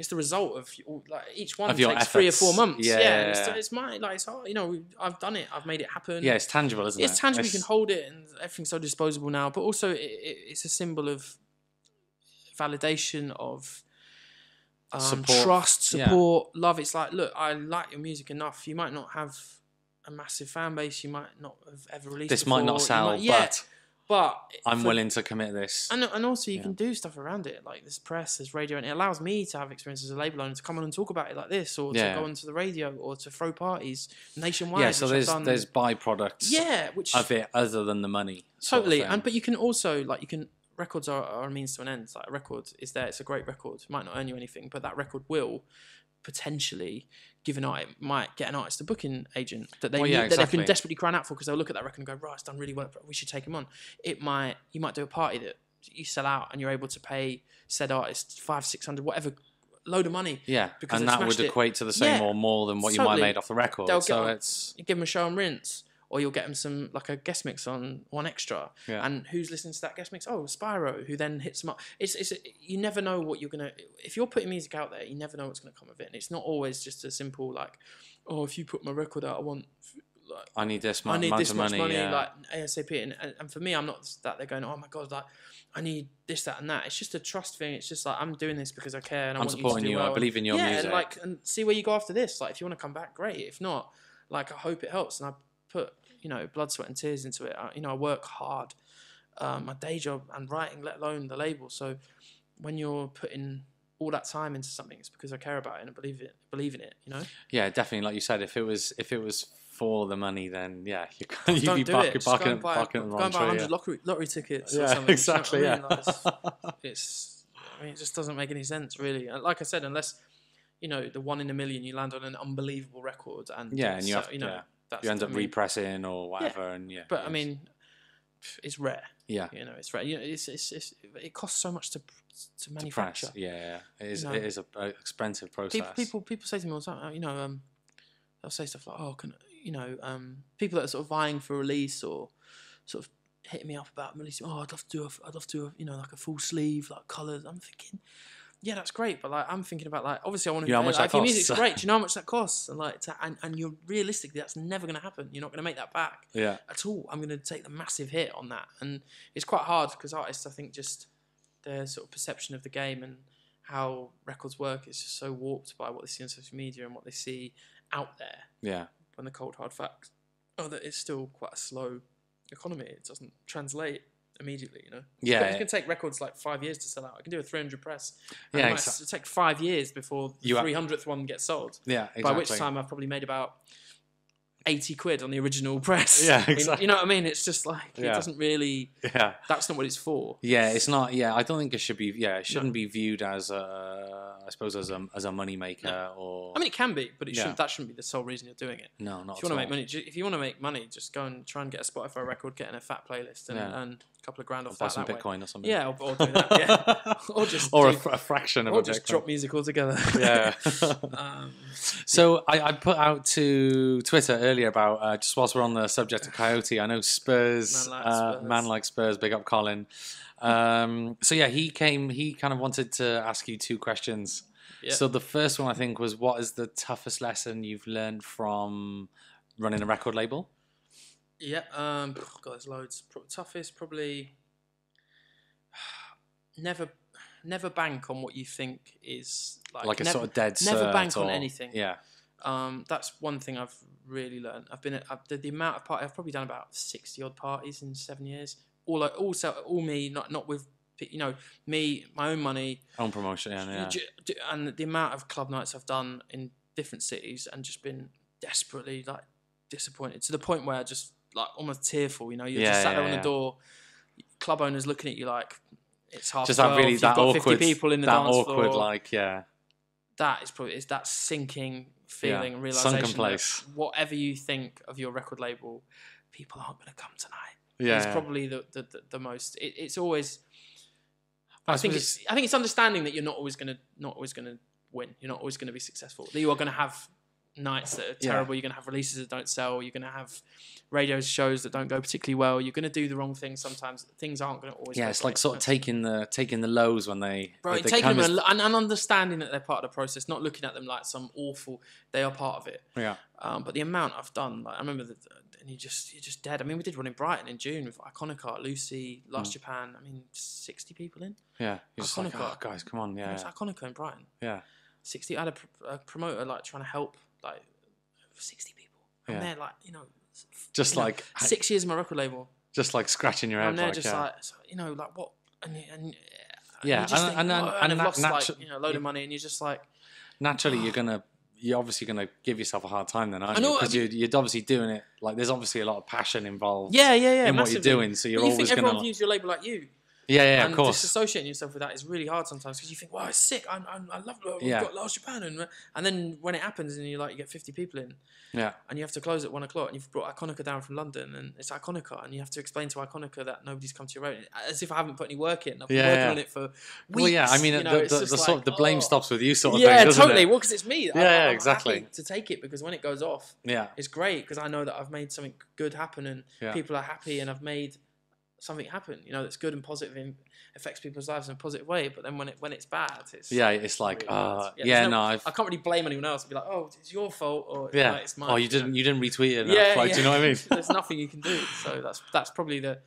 the result of like each one takes efforts. 3 or 4 months. It's mine. Like it's hard. I've done it. I've made it happen. Yeah, it's tangible, isn't it? It's tangible. You can hold it, and everything's so disposable now. But also, it's a symbol of validation, of trust, support, love. It's like, look, I like your music enough. You might not have a massive fan base. You might not have ever released. This before. might not sell, but I'm willing to commit this. And also you can do stuff around it, like there's press, there's radio, and it allows me to have experience as a label owner to come on and talk about it like this, or to go onto the radio, or to throw parties nationwide. Yeah, so there's byproducts which of it other than the money. Totally, but you can also, records are a means to an end. Like a record is there, it's a great record. It might not earn you anything, but that record will potentially might get an artist a booking agent that they've been desperately crying out for, because they'll look at that record and go, right, it's done really well, we should take him on. You might do a party that you sell out and you're able to pay said artist 500-600 whatever, load of money. Because and that would equate to the same or more than what you might have made off the record. You give them a show on Rinse, or you'll get them some, like a guest mix on One Extra. And who's listening to that guest mix? Oh, Spyro, who then hits them up. You never know what you're going to... If you're putting music out there, you never know what's going to come of it. And it's not always just a simple, like, oh, if you put my record out, I need this much money, like ASAP. And for me, I'm not that they're going, oh my God, like, I need this, that, and that. It's just a trust thing. It's just like, I'm doing this because I care and I'm supporting you. Well. I believe in your music. And see where you go after this. Like, if you want to come back, great. If not, like, I hope it helps. And I put, blood, sweat, and tears into it. I work hard, my day job and writing, let alone the label. So when you're putting all that time into something, it's because I care about it and I believe in it. Yeah, definitely. Like you said, if it was for the money, then you'd be barking the wrong tree. Go and buy 100 lottery tickets or something. Exactly. You know it just doesn't make any sense, really. Like I said, unless the 1 in a million, you land on an unbelievable record, and and you end up repressing or whatever, But I mean, it's rare. Yeah, it's rare. It costs so much to manufacture. It is an expensive process. People say to me all the time, they'll say stuff like, oh, people that are sort of vying for a release or sort of hitting me up about releasing. Oh, I'd love to do like a full sleeve, like colours. I'm thinking, yeah, that's great, but like I'm thinking about, like, obviously I want to know how much that costs. Your music's great. Do you know how much that costs? And like, and you're realistically, that's never going to happen. You're not going to make that back. At all. I'm going to take the massive hit on that, and it's quite hard because artists, I think, just their sort of perception of the game and how records work is just so warped by what they see on social media and what they see out there. Yeah. When the cold hard facts are that it's still quite a slow economy. It doesn't translate immediately, Yeah. It's going to take records like 5 years to sell out. I can do a 300 press. And it'll take 5 years before the 300th one gets sold. Yeah, exactly. By which time I've probably made about 80 quid on the original press. Yeah, exactly. You know what I mean? It's just like, it doesn't really... Yeah. That's not what it's for. Yeah, it's not... Yeah, I don't think it should be... Yeah, it shouldn't be viewed as I suppose as a money maker or... I mean, it can be, but that shouldn't be the sole reason you're doing it. No, not if you want to make money, if you want to make money, just go and try and get a Spotify record, get in a fat playlist, and earn a couple of grand off that. Buy some Bitcoin or something. Yeah, or do that. Yeah, or just a fraction of a Bitcoin. Or just drop music altogether. Yeah. So I put out to Twitter earlier about just whilst we're on the subject of Coyote, I know Spurs, man like Spurs, big up Colin. So yeah, he kind of wanted to ask you 2 questions. Yeah. So the first one I think was, what is the toughest lesson you've learned from running a record label? Yeah, God, there's loads. Toughest, probably. never bank on what you think is like a sort of dead cert. Never bank on anything. Yeah. That's one thing I've really learned. The amount of parties I've probably done about 60 odd parties in 7 years. All me, not with me, my own money, own promotion, and the amount of club nights I've done in different cities, and just been desperately like disappointed to the point where I just like almost tearful. You're just sat there on the door, club owners looking at you like it's half. Just 12, you've got awkward, 50 people in the dance floor. Like that is probably that sinking feeling and realization that whatever you think of your record label, people aren't going to come tonight. It's probably the most. It's always. I think it's understanding that you're not always going to win. You're not always going to be successful. That you are going to have nights that are terrible. You're going to have releases that don't sell. You're going to have radio shows that don't go particularly well. You're going to do the wrong thing sometimes. Things aren't going to always. Yeah, it's like sort of taking the lows when they. Right, taking them and understanding that they're part of the process, not looking at them like some awful. They are part of it. Yeah. But the amount I've done, like I remember, and you're just dead. I mean, we did one in Brighton in June with Iconica, Lucy, Last Japan. I mean, 60 people in. Yeah. You're just like, oh, guys, come on, yeah. It's Iconica in Brighton. Yeah. 60. I had a promoter like trying to help like 60 people. I'm there like just like 6 years of my record label. Just like scratching your head. I'm there like, just like what and yeah, you just and I've lost like a load of money, and you're just like naturally you're obviously gonna give yourself a hard time then, aren't you? Because you're obviously doing it like there's obviously a lot of passion involved. Yeah, in massively. What you're doing, so you're always think gonna. Everyone views your label like you. Yeah, of course. Disassociating yourself with that is really hard sometimes because you think, "Wow, it's sick. I love it. We've got Last Japan," and then when it happens and you get 50 people in, and you have to close at 1 o'clock, and you've brought Iconica down from London, and it's Iconica, and you have to explain to Iconica that nobody's come to your own, as if I haven't put any work in. I've been working on it for weeks. Well, yeah, I mean, the blame stops with you, sort of thing. Yeah, totally. It? Well, because it's me. I'm exactly. Happy to take it because when it goes off, it's great because I know that I've made something good happen, and people are happy, and I've made something happen, that's good and positive and affects people's lives in a positive way. But then when it's bad, it's like really I can't really blame anyone else and be like, oh, it's your fault, or it's mine. Oh, you didn't retweet it enough. Do you know what I mean? There's nothing you can do. So that's probably the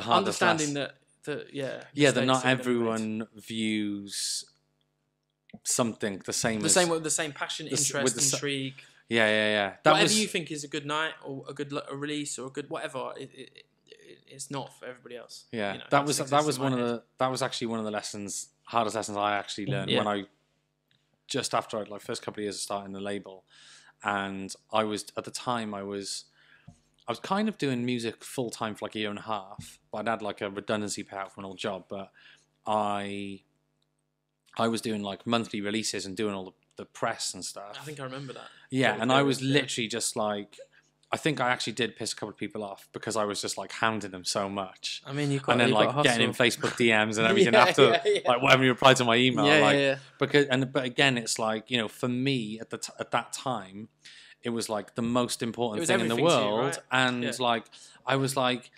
understanding that that not everyone views something the same with the same passion, interest, intrigue. Yeah. Whatever you think is a good night or a good release or a good whatever, it's not for everybody else. Yeah, that was actually one of the hardest lessons I actually learned when I just after I first couple of years of starting the label, and I was at the time I was kind of doing music full time for like a year and a half, but I'd had like a redundancy payout from an old job, but I was doing like monthly releases and doing all the press and stuff. I think I remember that. Yeah, and I was literally just like. I think I actually did piss a couple of people off because I was just like hounding them so much. I mean, and then like getting in Facebook DMs and everything after like whatever you replied to my email. But again, it's like for me at that time, it was like the most important thing in the world, and like I was like,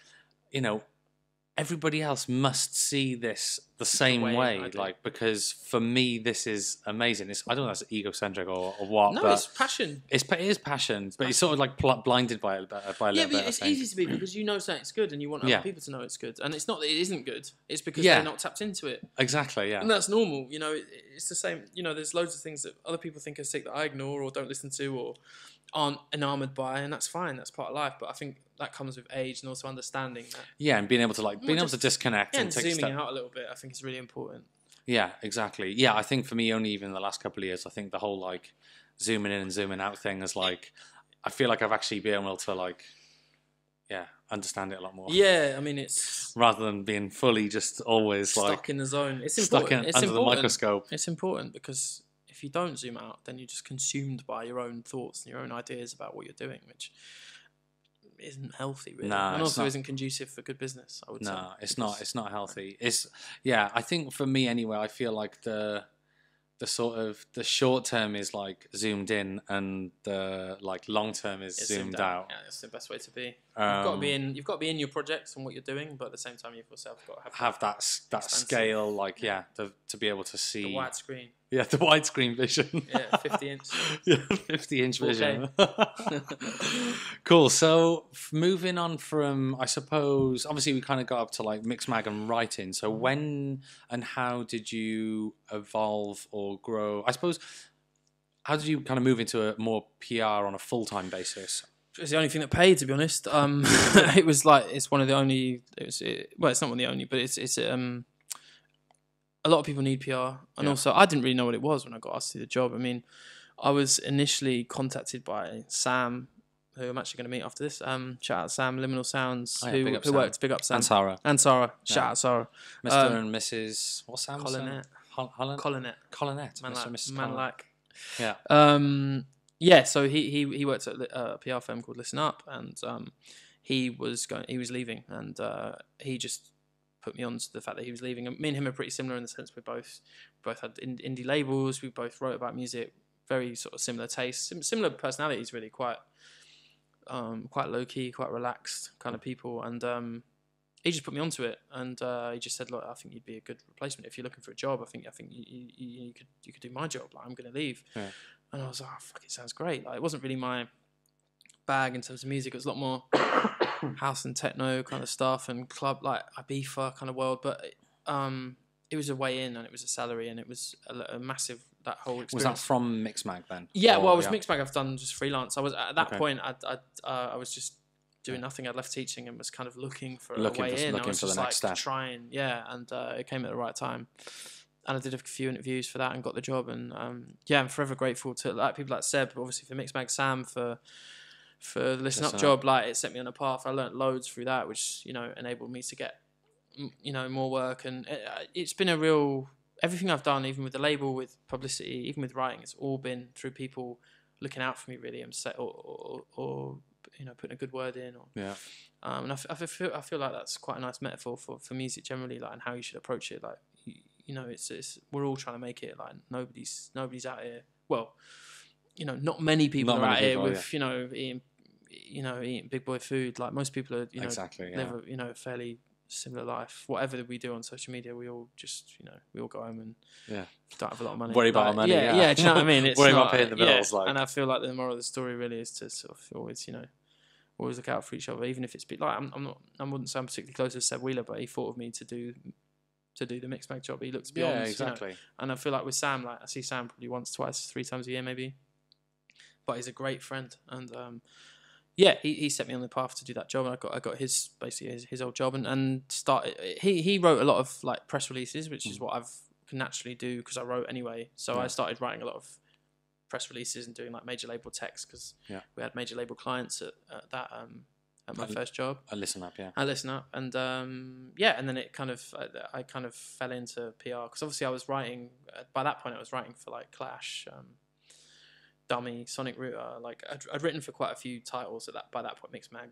everybody else must see this the same way, like because for me this is amazing. I don't know if that's egocentric or what. No, but it's passion. It is passion, but it's sort of like blinded by a little bit. Yeah, but it's easy to be because you know something's good and you want other people to know it's good, and it's not that it isn't good. It's because they're not tapped into it. Exactly. Yeah, and that's normal. It's the same. There's loads of things that other people think are sick that I ignore or don't listen to or aren't enamored by, and that's fine. That's part of life. But I think that comes with age and also understanding that. Yeah, and being able to disconnect and take zooming out a little bit. I think is really important. Yeah, exactly. Yeah, I think for me, only even the last couple of years, I think the whole like zooming in and zooming out thing is like, I feel like I've actually been able to like, understand it a lot more. Yeah, I mean it's rather than being fully just always stuck in the zone. It's important. Under the microscope. It's important because if you don't zoom out, then you're just consumed by your own thoughts and your own ideas about what you're doing, which isn't healthy, really, and also isn't conducive for good business. I would say. No, it's not. It's not healthy. I think for me anyway, I feel like the sort of the short term is like zoomed in, and the like long term is zoomed out. Yeah, that's the best way to be. You've got to be in your projects and what you're doing, but at the same time, you've yourself got to have that scale, like to be able to see the widescreen. Yeah, the widescreen vision. Yeah, 50-inch. Yeah, 50-inch vision. Cool. So moving on from, I suppose, obviously we kind of got up to like mix mag and writing. So when and how did you evolve or grow? I suppose, how did you kind of move into a more PR on a full-time basis? It's the only thing that paid, to be honest. It was like, it's one of the only. Well, it's not one of the only, but it's a lot of people need PR, and also I didn't really know what it was when I got asked to do the job. I mean, I was initially contacted by Sam, who I'm actually going to meet after this. Shout out Sam, Liminal Sounds, who worked. Big up Sam. And Sarah. Shout out Sarah. Mr. and Mrs. What's Sam's Collinette. Collinette. Man Mr. and Mrs. Man like. Yeah. Yeah. So he worked at a PR firm called Listen Up, and he was leaving, and he just put me on to the fact that he was leaving. And me and him are pretty similar in the sense we both had indie labels. We both wrote about music, very sort of similar tastes, similar personalities, really quite low key, quite relaxed kind of people. And he just put me onto it, and he just said, "Look, I think you'd be a good replacement if you're looking for a job. I think you could do my job. Like, I'm going to leave." Yeah. And I was like, "Oh, fuck, it sounds great." Like, it wasn't really my bag in terms of music. It was a lot more house and techno kind of stuff and club, like Ibiza kind of world. But it was a way in, and it was a salary, and it was a massive, that whole experience. Was that from Mixmag then? Yeah, well, I was Mixmag. I've done just freelance. I was at that point. I was just doing nothing. I'd left teaching and was kind of looking for a way in. I was just like trying, and it came at the right time. And I did a few interviews for that and got the job. And I'm forever grateful to people like Seb, obviously for Mixmag, Sam for the Listen Up job. Like, it set me on a path. I learnt loads through that, which enabled me to get more work. And it's been a real, everything I've done, even with the label, with publicity, even with writing, it's all been through people looking out for me, really, and or putting a good word in. And I feel like that's quite a nice metaphor for music generally, like, and how you should approach it. Like, it's we're all trying to make it. Like, nobody's out here. Well, not many people are out here with eating big boy food. Like, most people are live a fairly similar life. Whatever we do on social media, we all just we all go home and don't have a lot of money. Worry about our money. Do you know what I mean? It's worry about paying the bills. Like. And I feel like the moral of the story really is to sort of always always look out for each other, even if it's like I wouldn't say I'm particularly close to Seb Wheeler, but he thought of me to do the Mixmag job. He looked beyond. Yeah, exactly. And I feel like with Sam, like, I see Sam probably once, twice, 3 times a year maybe, but he's a great friend. And he set me on the path to do that job, and I got his old job and started. He wrote a lot of like press releases, which is what I can naturally do because I wrote anyway. So I started writing a lot of press releases and doing like major label text because we had major label clients at my first job. I Listen Up, I Listen Up, and and then it kind of I kind of fell into PR because obviously I was writing by that point. I was writing for like Clash, Dummy, Sonic Router. Like, I'd written for quite a few titles by that point, Mixmag.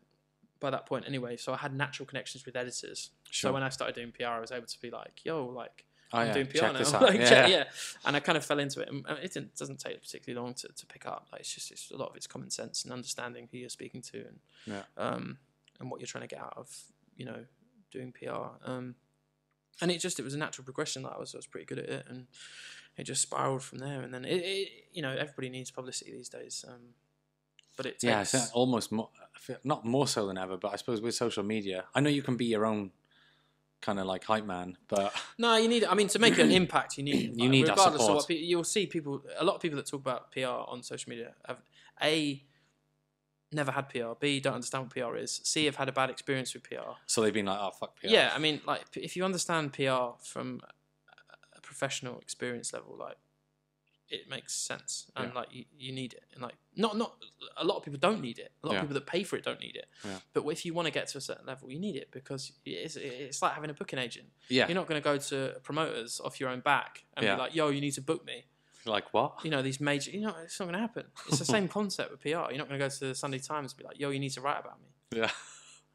By that point, anyway, so I had natural connections with editors. Sure. So when I started doing PR, I was able to be like, "Yo, like." I'm doing PR now. And I kind of fell into it. And it doesn't take particularly long to pick up. Like, it's a lot of it's common sense and understanding who you're speaking to and what you're trying to get out of doing PR. And it was a natural progression. Like, I was pretty good at it, and it just spiraled from there. And then everybody needs publicity these days. But it takes almost more, not more so than ever. But I suppose with social media, I know you can be your own kind of like hype man, but no, you need. I mean, to make an impact, you need that support. Of what you'll see a lot of people that talk about PR on social media have never had PR, B, don't understand what PR is, C, have had a bad experience with PR. So they've been like, "Oh, fuck PR." Yeah, I mean, like, if you understand PR from a professional experience level, like, it makes sense, and like you need it, and like not a lot of people don't need it. A lot of people that pay for it don't need it. Yeah. But if you want to get to a certain level, you need it because it's like having a booking agent. Yeah. You're not going to go to promoters off your own back and be like, "Yo, you need to book me." Like what? These major. It's not going to happen. It's the same concept with PR. You're not going to go to the Sunday Times and be like, "Yo, you need to write about me." Yeah.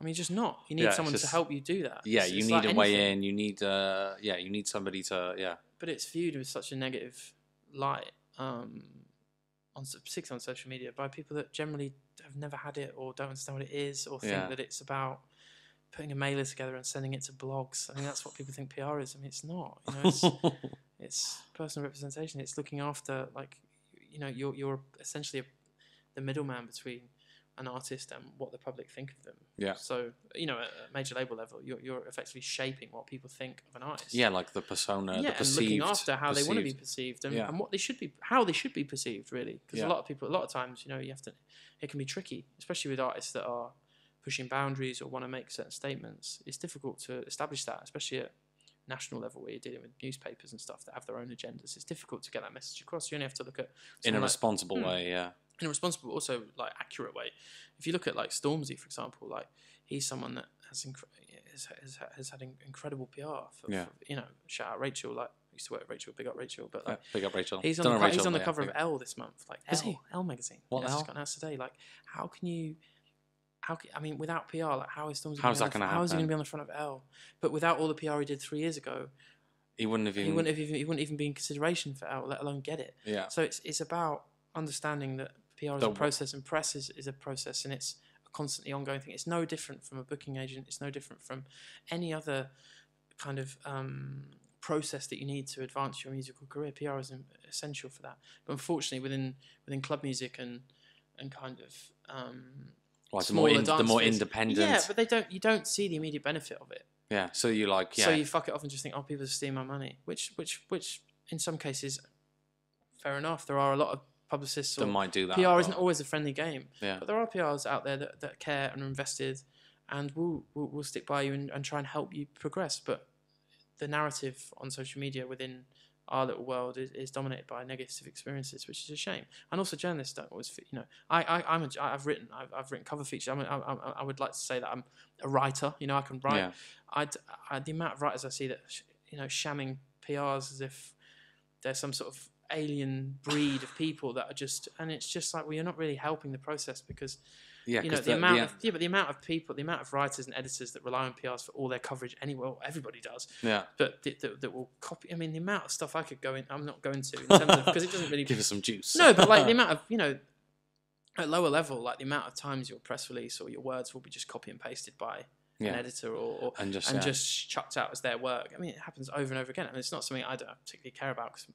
I mean, just not. You need someone to help you do that. Yeah, you need a way in. You need you need somebody to But it's viewed with such a negative light, particularly on social media, by people that generally have never had it or don't understand what it is, or think that it's about putting a mailer together and sending it to blogs. I mean, that's what people think PR is. I mean, it's not. It's personal representation. It's looking after, like, you know, you're essentially the middleman between an artist and what the public think of them. Yeah. So, you know, at a major label level, you're effectively shaping what people think of an artist. Yeah, like the persona, the perceived. And looking after how they want to be perceived and what they should be, how they should be perceived, really. Because a lot of times, you know, it can be tricky, especially with artists that are pushing boundaries or want to make certain statements. It's difficult to establish that, especially at national level where you're dealing with newspapers and stuff that have their own agendas. It's difficult to get that message across. You only have to look at in a responsible way, in a responsible, but also like accurate way. If you look at like Stormzy, for example, like he's someone that has had incredible PR. For, you know, shout out Rachel. Like I used to work with Rachel. Big up Rachel. But like, big up Rachel. He's on the cover of Elle this month. Like Elle magazine. What Elle? It's got announced today. Like I mean, without PR, like how is Stormzy? How's that going to happen? How is he going to be on the front of Elle? But without all the PR he did 3 years ago, he wouldn't even be in consideration for Elle, let alone get it. Yeah. So it's about understanding that PR is a process and press is a process, and it's a constantly ongoing thing. It's no different from a booking agent. It's no different from any other kind of process that you need to advance your musical career. PR is essential for that. But unfortunately, within club music and kind of the more independent. Yeah, but you don't see the immediate benefit of it. Yeah, so you like So you fuck it off and just think, oh, people are stealing my money, which in some cases, fair enough. There are a lot of publicists that might do that. PR isn't always a friendly game. Yeah. But there are PRs out there that care and are invested and will stick by you and try and help you progress. But the narrative on social media within our little world is dominated by negative experiences, which is a shame. And also, journalists don't always, you know. I've written cover features. I would like to say that I'm a writer. You know, I can write. Yeah. The amount of writers I see that shamming PRs as if they're some sort of alien breed of people that are just, and it's just like, well, you're not really helping the process because. Yeah, but the amount of people, the amount of writers and editors that rely on PRs for all their coverage anyway, well, everybody does. Yeah. But that will copy. I mean, the amount of stuff I could go in, I'm not going to in terms of because it doesn't really give us some juice. No, but like the amount of at lower level, like the amount of times your press release or your words will be just copy and pasted by an editor or just chucked out as their work. I mean, it happens over and over again. I mean, it's not something I don't particularly care about because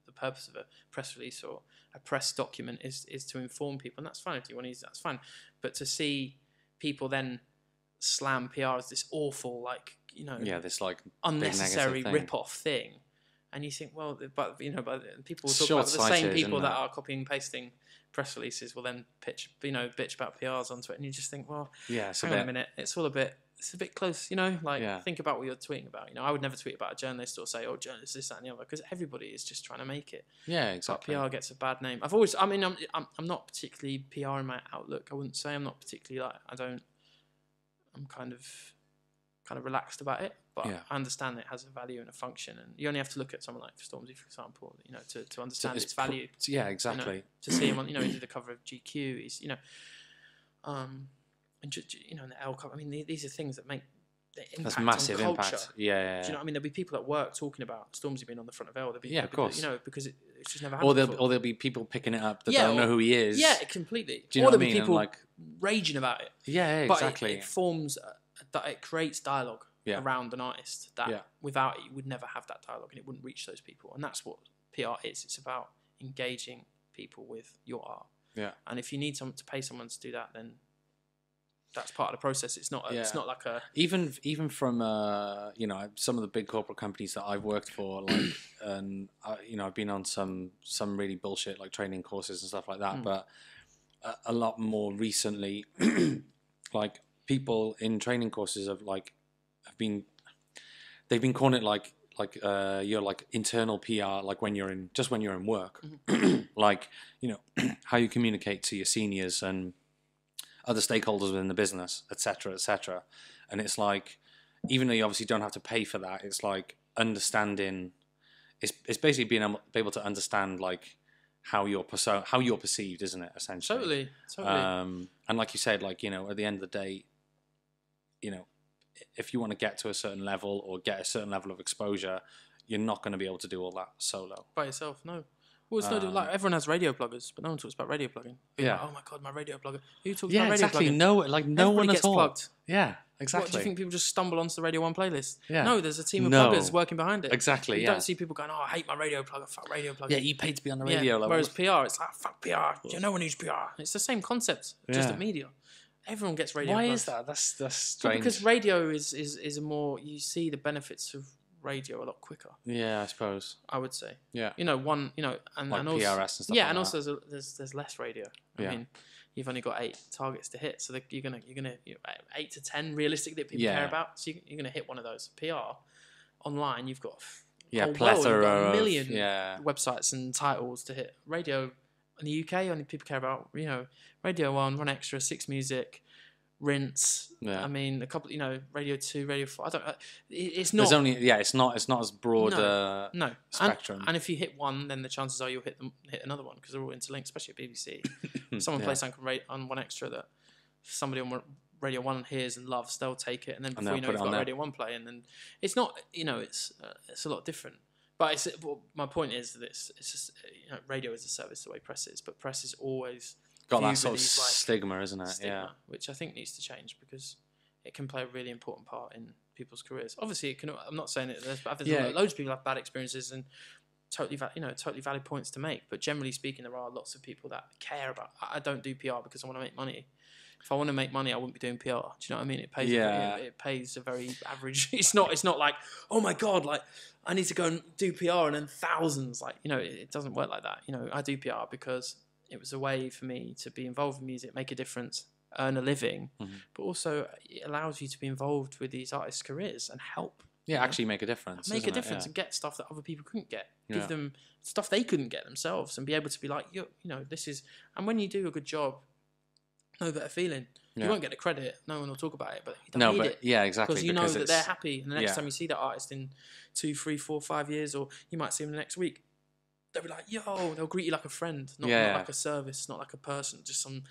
the purpose of a press release or a press document is to inform people, and that's fine. If you want to use that's fine. But to see people then slam PR as this awful, this like unnecessary rip-off thing, and you think, well, but people will talk about the same people that are copying and pasting press releases will then bitch about PRs onto it, and you just think, well, hang on a minute, it's a bit close, think about what you're tweeting about. I would never tweet about a journalist or say, oh, journalist, this, that, and the other, because everybody is just trying to make it. Yeah, exactly. But PR gets a bad name. I'm not particularly PR in my outlook. I wouldn't say I'm not particularly I'm kind of relaxed about it, but I understand that it has a value and a function, and you only have to look at someone like Stormzy, for example, to understand its value. Exactly. To see him on, he did the cover of GQ. He's, and in the Elle cover. I mean, these are things that make the impact. That's massive on culture. impact. Yeah. Do you know what I mean? There'll be people at work talking about Stormzy being on the front of Elle. Of course. Because it's just never happened. Or there'll be people picking it up that don't know who he is. Yeah, completely. Do you know or what I there'll mean? be people raging about it. Yeah, exactly. But it forms, it creates dialogue around an artist that without it, you would never have that dialogue and it wouldn't reach those people. And that's what PR is. It's about engaging people with your art. Yeah. And if you need to pay someone to do that, then that's part of the process. It's not. It's not like a even from some of the big corporate companies that I've worked for, and I've been on some really bullshit like training courses and stuff like that. But a lot more recently, like people in training courses they've been calling it like your like internal PR, like when you're in work, like how you communicate to your seniors and other stakeholders within the business, etc., etc. And it's like, even though you obviously don't have to pay for that, it's like understanding. It's basically being able to understand like how you're perceived, isn't it? Essentially, totally. And like you said, like at the end of the day, if you want to get to a certain level or get a certain level of exposure, you're not going to be able to do all that solo by yourself. No. Well, it's like everyone has radio pluggers, but no one talks about radio plugging. Being like, oh my god, my radio plugger. Who talks about radio exactly. plugging? No, no one gets at all. Plugged. Yeah, exactly. What do you think people just stumble onto the Radio 1 playlist? Yeah. No, there's a team of pluggers working behind it. Exactly. You don't see people going, oh, I hate my radio plugger. Fuck radio plugger. Yeah, you paid to be on the radio. Like, whereas PR, it's like fuck PR. No one needs PR. It's the same concept, just at media. Everyone gets radio. Why plugs. is that? That's strange. Because radio is a more, you see the benefits of radio a lot quicker. Yeah, I suppose. I would say. Yeah. And like also, PRS and stuff. Yeah, and also there's less radio. I mean, you've only got 8 targets to hit, so you're gonna 8 to 10 realistic that people care about. So you're gonna hit one of those. PR online, you've got plethora of a million websites and titles to hit. Radio in the UK, only people care about Radio 1, Run Extra, 6 Music, Rinse. Yeah. I mean, a couple. Radio 2, Radio 4. I don't. It's not. There's only it's not as broad no spectrum. And if you hit one, then the chances are you'll hit another one because they're all interlinked, especially at BBC. Someone plays something on One Extra that somebody on Radio 1 hears and loves, they'll take it, and then before you know, you've got Radio 1 play, and then it's not. It's a lot different. But my point is that it's just radio is a service the way press is, but press is always got that sort of stigma, isn't it? Stigma, which I think needs to change because it can play a really important part in people's careers. Obviously, it can. I'm not saying it. There's loads of people have bad experiences and totally valid points to make. But generally speaking, there are lots of people that care about. I don't do PR because I want to make money. If I want to make money, I wouldn't be doing PR. Do you know what I mean? It pays. It pays a very average. It's not like, oh my god, like I need to go and do PR and then thousands. Like it doesn't work like that. I do PR because it was a way for me to be involved in music, make a difference, earn a living, but also it allows you to be involved with these artists' careers and help. Yeah, actually make a difference. Make a difference and get stuff that other people couldn't get. Give them stuff they couldn't get themselves and be able to be like, this is. And when you do a good job, no better feeling. Yeah. You won't get the credit. No one will talk about it, but you don't need it. Yeah, exactly. Because you know that they're happy. And the next time you see that artist in 2, 3, 4, 5 years, or you might see them the next week, they'll be like, yo, they'll greet you like a friend, not like a service, not like a person, just some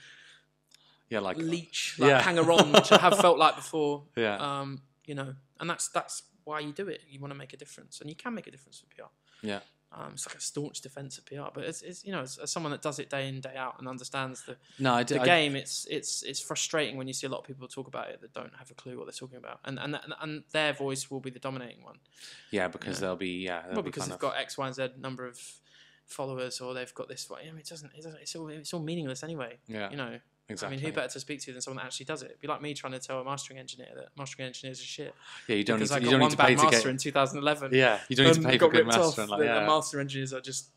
like leech, hanger-on, which I have felt like before. Yeah. And that's why you do it. You want to make a difference, and you can make a difference with PR. Yeah. It's like a staunch defense of PR, but it's as someone that does it day in, day out and understands the game, it's frustrating when you see a lot of people talk about it that don't have a clue what they're talking about, and their voice will be the dominating one. Yeah, because they'll be because they've got X, Y, and Z number of followers, or they've got this. It's all meaningless anyway. Yeah. Exactly. I mean, who better to speak to than someone that actually does it? It'd be like me trying to tell a mastering engineer that mastering engineers are shit. Yeah, you don't need to. You don't need to pay to get in 2011. Yeah, you don't need to pay for good mastering. The master engineers are just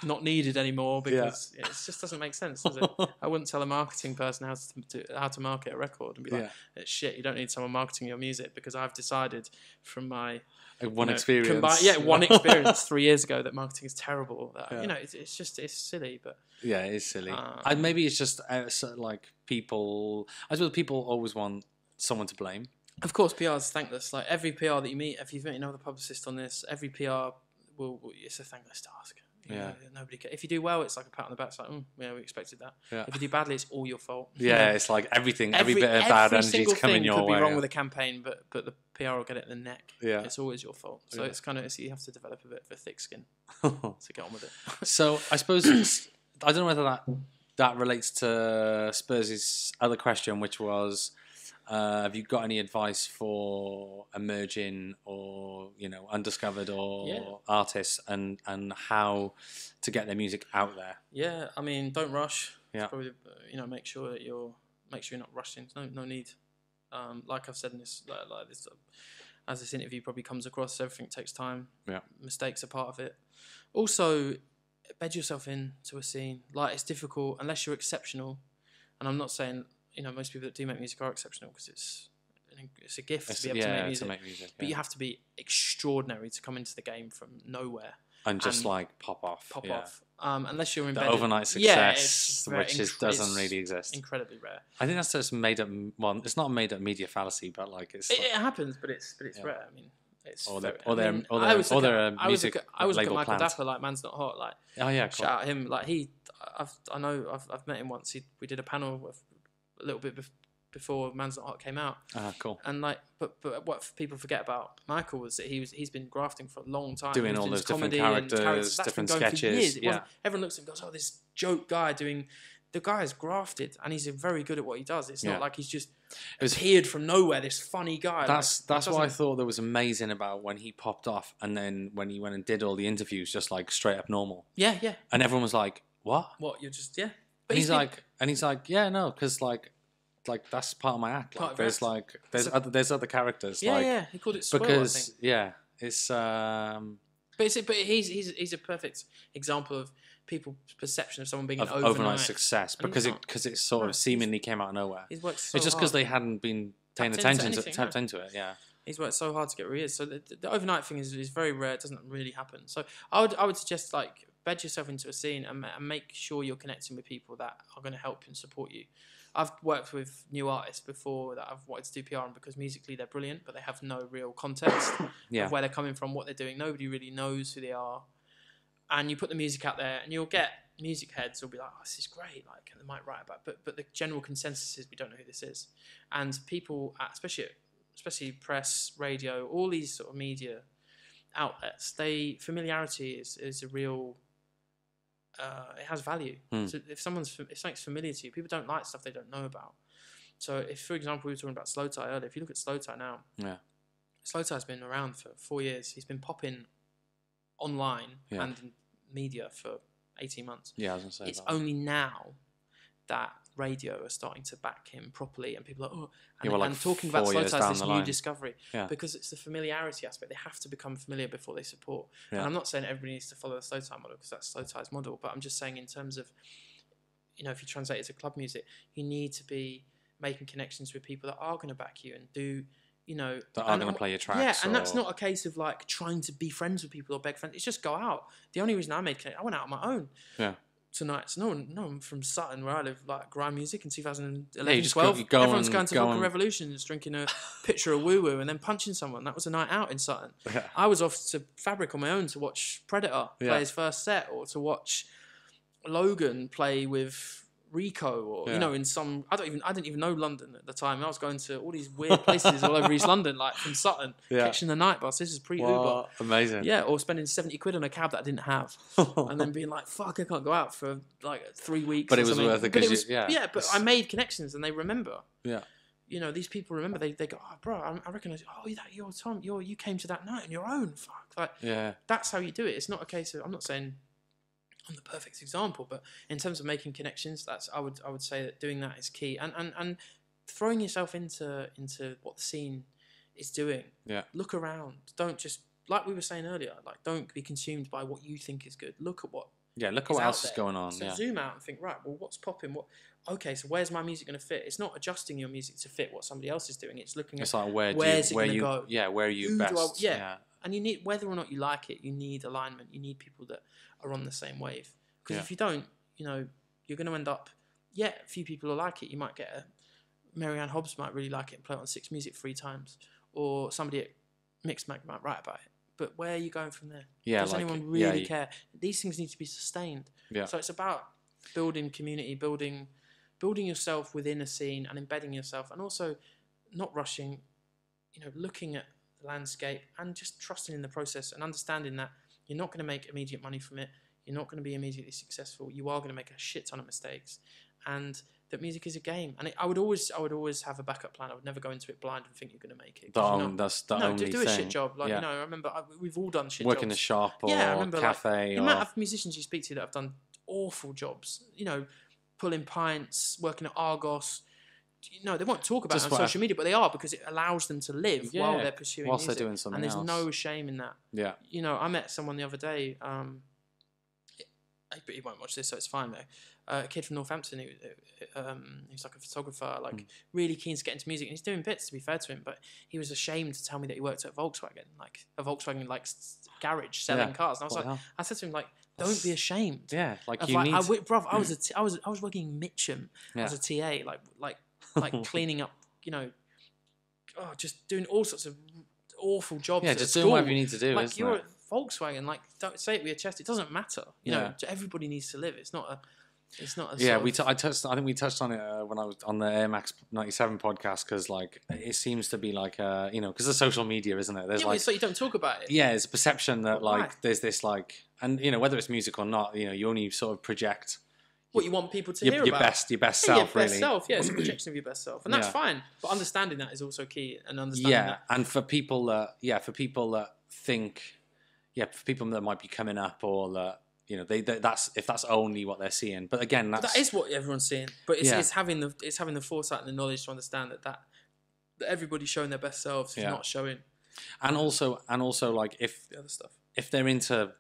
not needed anymore because it just doesn't make sense, does it? I wouldn't tell a marketing person how to market a record and be like, it's shit. You don't need someone marketing your music because I've decided from my one experience. One experience 3 years ago that marketing is terrible. It's silly, but it is silly. Maybe it's just like people. I suppose people always want someone to blame. Of course, PR is thankless. Like every PR that you meet, if you've met another publicist on this, every PR it's a thankless task. Nobody cares. If you do well, it's like a pat on the back. It's like, we expected that. Yeah. If you do badly, it's all your fault. Yeah, it's like everything. Every bit of bad energy is coming your way. Could be wrong with a campaign, but the PR will get it in the neck. Yeah, it's always your fault. So it's you have to develop a bit of a thick skin to get on with it. So I suppose I don't know whether that relates to Spurs' other question, which was, have you got any advice for emerging or undiscovered or artists and how to get their music out there? Yeah, I mean, don't rush. Yeah, probably, make sure you're not rushing. No need. Like I've said in this, like this, as this interview probably comes across, everything takes time. Yeah, mistakes are part of it. Also, bed yourself into a scene. Like it's difficult unless you're exceptional, and I'm not saying. Most people that do make music are exceptional because it's a gift to be able to make music. But you have to be extraordinary to come into the game from nowhere and just pop off. Unless you're in the overnight success, which doesn't really exist. Incredibly rare. I think that's just made up. Well, it's not a made up media fallacy, but it happens, but it's rare. I mean. I always look at Michael Dapper like Man's Not Hot. Like, shout out him. Like I've met him once. We did a panel with a little bit before Man's Not Hot came out. Cool. And like, but what people forget about Michael was that he's been grafting for a long time, doing all those different characters, different sketches. Everyone looks at him and goes, "Oh, this joke guy doing." The guy is grafted, and he's very good at what he does. It's not like he's just appeared from nowhere. This funny guy. That's what I thought that was amazing about when he popped off, and then when he went and did all the interviews, just like straight up normal. Yeah. And everyone was like, "What? What? You're just But and he's like, "Yeah, no, because like that's part of my act. Like, there's other characters. Yeah. He called it spoil, because I think. it's But he's a perfect example of people's perception of someone being an overnight success because it sort of seemingly came out of nowhere. He's worked so it's just because they hadn't been paying attention tapped into it. Yeah, he's worked so hard to get where he is. So the overnight thing is very rare. It doesn't really happen. So I would suggest like bed yourself into a scene and make sure you're connecting with people that are going to help and support you. I've worked with new artists before that I've wanted to do PR on because musically they're brilliant, but they have no real context of where they're coming from, what they're doing. Nobody really knows who they are. And you put the music out there, and you'll get music heads who'll be like, "Oh, this is great!" Like they might write about, but the general consensus is we don't know who this is. And people, especially press, radio, all these sort of media outlets, familiarity is a real. It has value. So if something's familiar to you, people don't like stuff they don't know about. So if, for example, we were talking about Slow Tie earlier, if you look at Slow Tie now, Slow Tie's been around for 4 years. He's been popping online and in media for 18 months. Yeah, I was going to say it's only now that radio are starting to back him properly, and people are and talking about Slow Tie as this new discovery because it's the familiarity aspect. They have to become familiar before they support. And I'm not saying everybody needs to follow the Slow Tie model because that's Slow Tie's model, but I'm just saying in terms of, if you translate it to club music, you need to be making connections with people that are going to back you and do. That are going to play your tracks. Yeah, and that's not a case of like trying to be friends with people or beg friends. It's just go out. The only reason I went out on my own. Yeah. Tonight, so no one from Sutton, where I live, like grime music in 2011, 12. Everyone's going to Vocal Revolutions, drinking a pitcher of woo woo, and then punching someone. That was a night out in Sutton. Yeah. I was off to Fabric on my own to watch Predator play his first set, or to watch Logan play with Rico, or in some I didn't even know London at the time. I was going to all these weird places all over East London, like from Sutton, catching the night bus. This is pre-Uber. Amazing. Yeah, or spending 70 quid on a cab that I didn't have, and then being like, "Fuck, I can't go out for like 3 weeks." But it was worth it because but I made connections, and they remember. Yeah. These people remember. They go, "Oh, bro, I recognise. Oh, you're Tom. You came to that night on your own. Fuck." Like, that's how you do it. It's not a case of. I'm not saying I'm the perfect example, but in terms of making connections, I would say that doing that is key, and throwing yourself into what the scene is doing. Yeah. Look around. Don't just, like we were saying earlier, like don't be consumed by what you think is good. Look at what else is going on. So zoom out and think, right, well, what's popping? Okay, so where's my music going to fit? It's not adjusting your music to fit what somebody else is doing. It's looking at like where you go. Yeah, where are you best? And you need, whether or not you like it, you need alignment. You need people that are on the same wave. Because if you don't, you're going to end up, a few people will like it. You might get Marianne Hobbs might really like it and play it on Six Music 3 times. Or somebody at Mixmag might write about it. But where are you going from there? Yeah, does anyone really care? These things need to be sustained. Yeah. So it's about building community, building yourself within a scene and embedding yourself, and also not rushing, looking at the landscape and just trusting in the process and understanding that you're not going to make immediate money from it. You're not going to be immediately successful. You are going to make a shit ton of mistakes, and that music is a game. And I would always have a backup plan. I would never go into it blind and think you're going to make it. That's the only thing. Do a shit job. Like, I remember we've all done shit jobs. Work in a shop or cafe. The amount of musicians you speak to that have done awful jobs, pulling pints, working at Argos. They won't talk about it on social media, but they are, because it allows them to live while they're pursuing music. They're doing something else. And there's no shame in that. Yeah. I met someone the other day, but he won't watch this, so it's fine though. A kid from Northampton who's like a photographer, really keen to get into music, and he's doing bits, to be fair to him, but he was ashamed to tell me that he worked at Volkswagen, like a Volkswagen garage selling cars. And I said to him, don't be ashamed. Yeah, I was working in Mitcham as a TA, like cleaning up, just doing all sorts of awful jobs. Yeah, just doing whatever you need to do. Like, you're at Volkswagen, don't say it with your chest. It doesn't matter. Everybody needs to live. It's not It's not. As yeah, I think we touched on it when I was on the Air Max 97 podcast, because like it seems to be like because of social media, isn't it? There's like, so you don't talk about it. Yeah, it's a perception that like there's this like, and whether it's music or not, you only sort of project what you want people to hear your about. Your best self, really. It's a projection of your best self, and that's fine. But understanding that is also key, and understanding that. And for people that think, for people that might be coming up, or that that's only what they're seeing. But again, that is what everyone's seeing. But it's having the foresight and the knowledge to understand that everybody's showing their best selves is not showing. And also like if the other stuff, if they're into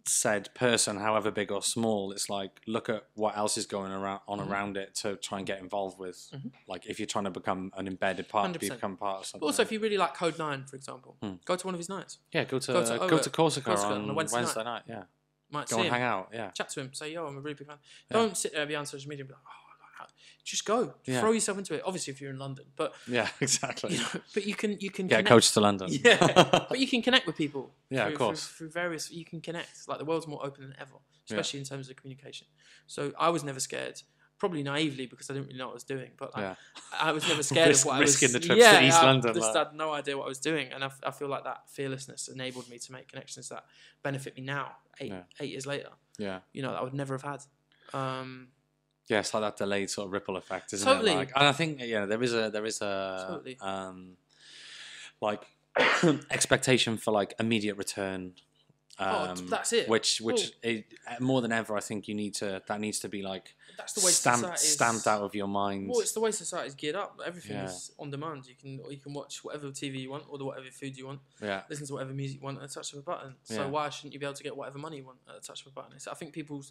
said person, however big or small, it's like look at what else is going around it to try and get involved with. Like if you're trying to become an embedded part, become part of something. But also, if you really like Code 9, for example, go to one of his nights. Yeah, go to Corsica on a Wednesday night. Yeah. Might go and hang out, chat to him, say, yo, I'm a really big fan. Don't sit there, be on social media and be like, oh, I like that. Just go, throw yourself into it. Obviously, if you're in London, but yeah, exactly. But you can get coach to London. But you can connect with people. Of course. Through various, you can connect. Like the world's more open than ever, especially in terms of communication. So I was never scared. Probably naively because I didn't really know what I was doing, but I was never scared of what I was risking the trips to East London. I had no idea what I was doing, and I feel like that fearlessness enabled me to make connections that benefit me now, 8 years later. Yeah, that I would never have had. It's like that delayed sort of ripple effect, isn't totally. it? Like, and I think there is a totally. Like expectation for like immediate return. That's it. Which more than ever, I think that needs to be like that's the way stamped out of your mind. Well, it's the way society's geared up. Everything is on demand. You can watch whatever TV you want, or whatever food you want. Yeah. Listen to whatever music you want at a touch of a button. So why shouldn't you be able to get whatever money you want at a touch of a button? I think people,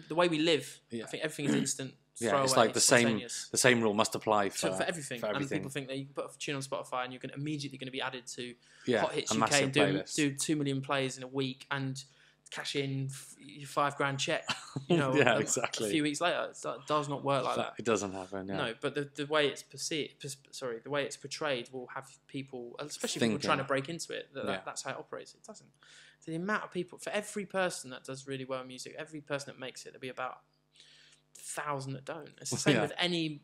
the way we live, I think everything is instant. It's like the same rule must apply for everything. And people think that you can put a tune on Spotify and you're immediately going to be added to Hot Hits UK and do 2 million plays in a week and cash in your $5,000 check. Exactly. A few weeks later, it does not work like that. It doesn't happen. Yeah. No, but the way it's the way it's portrayed will have people, especially people trying to break into it. That's how it operates. It doesn't. So the amount of people, for every person that does really well in music, every person that makes it, there'll be about 1,000 that don't. It's the same with any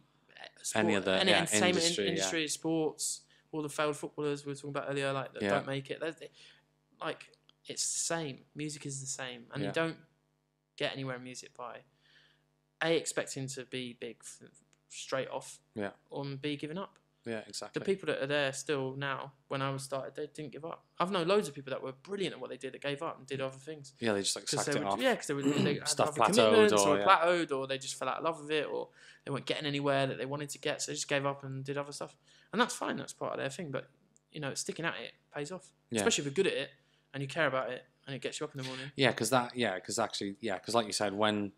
sport, any entertainment industry, sports, all the failed footballers we were talking about earlier, like that don't make it. Like it's the same. Music is the same, and you don't get anywhere in music by expecting to be big straight off, or B giving up. Yeah, exactly. The people that are there still now, when I was started, they didn't give up. I've known loads of people that were brilliant at what they did that gave up and did other things. Yeah, they just like sucked it off. Yeah, because they had stuff plateaued, or they just fell out of love with it, or they weren't getting anywhere that they wanted to get, so they just gave up and did other stuff. And that's fine. That's part of their thing. But sticking at it pays off, especially if you're good at it and you care about it and it gets you up in the morning. Yeah, because like you said, when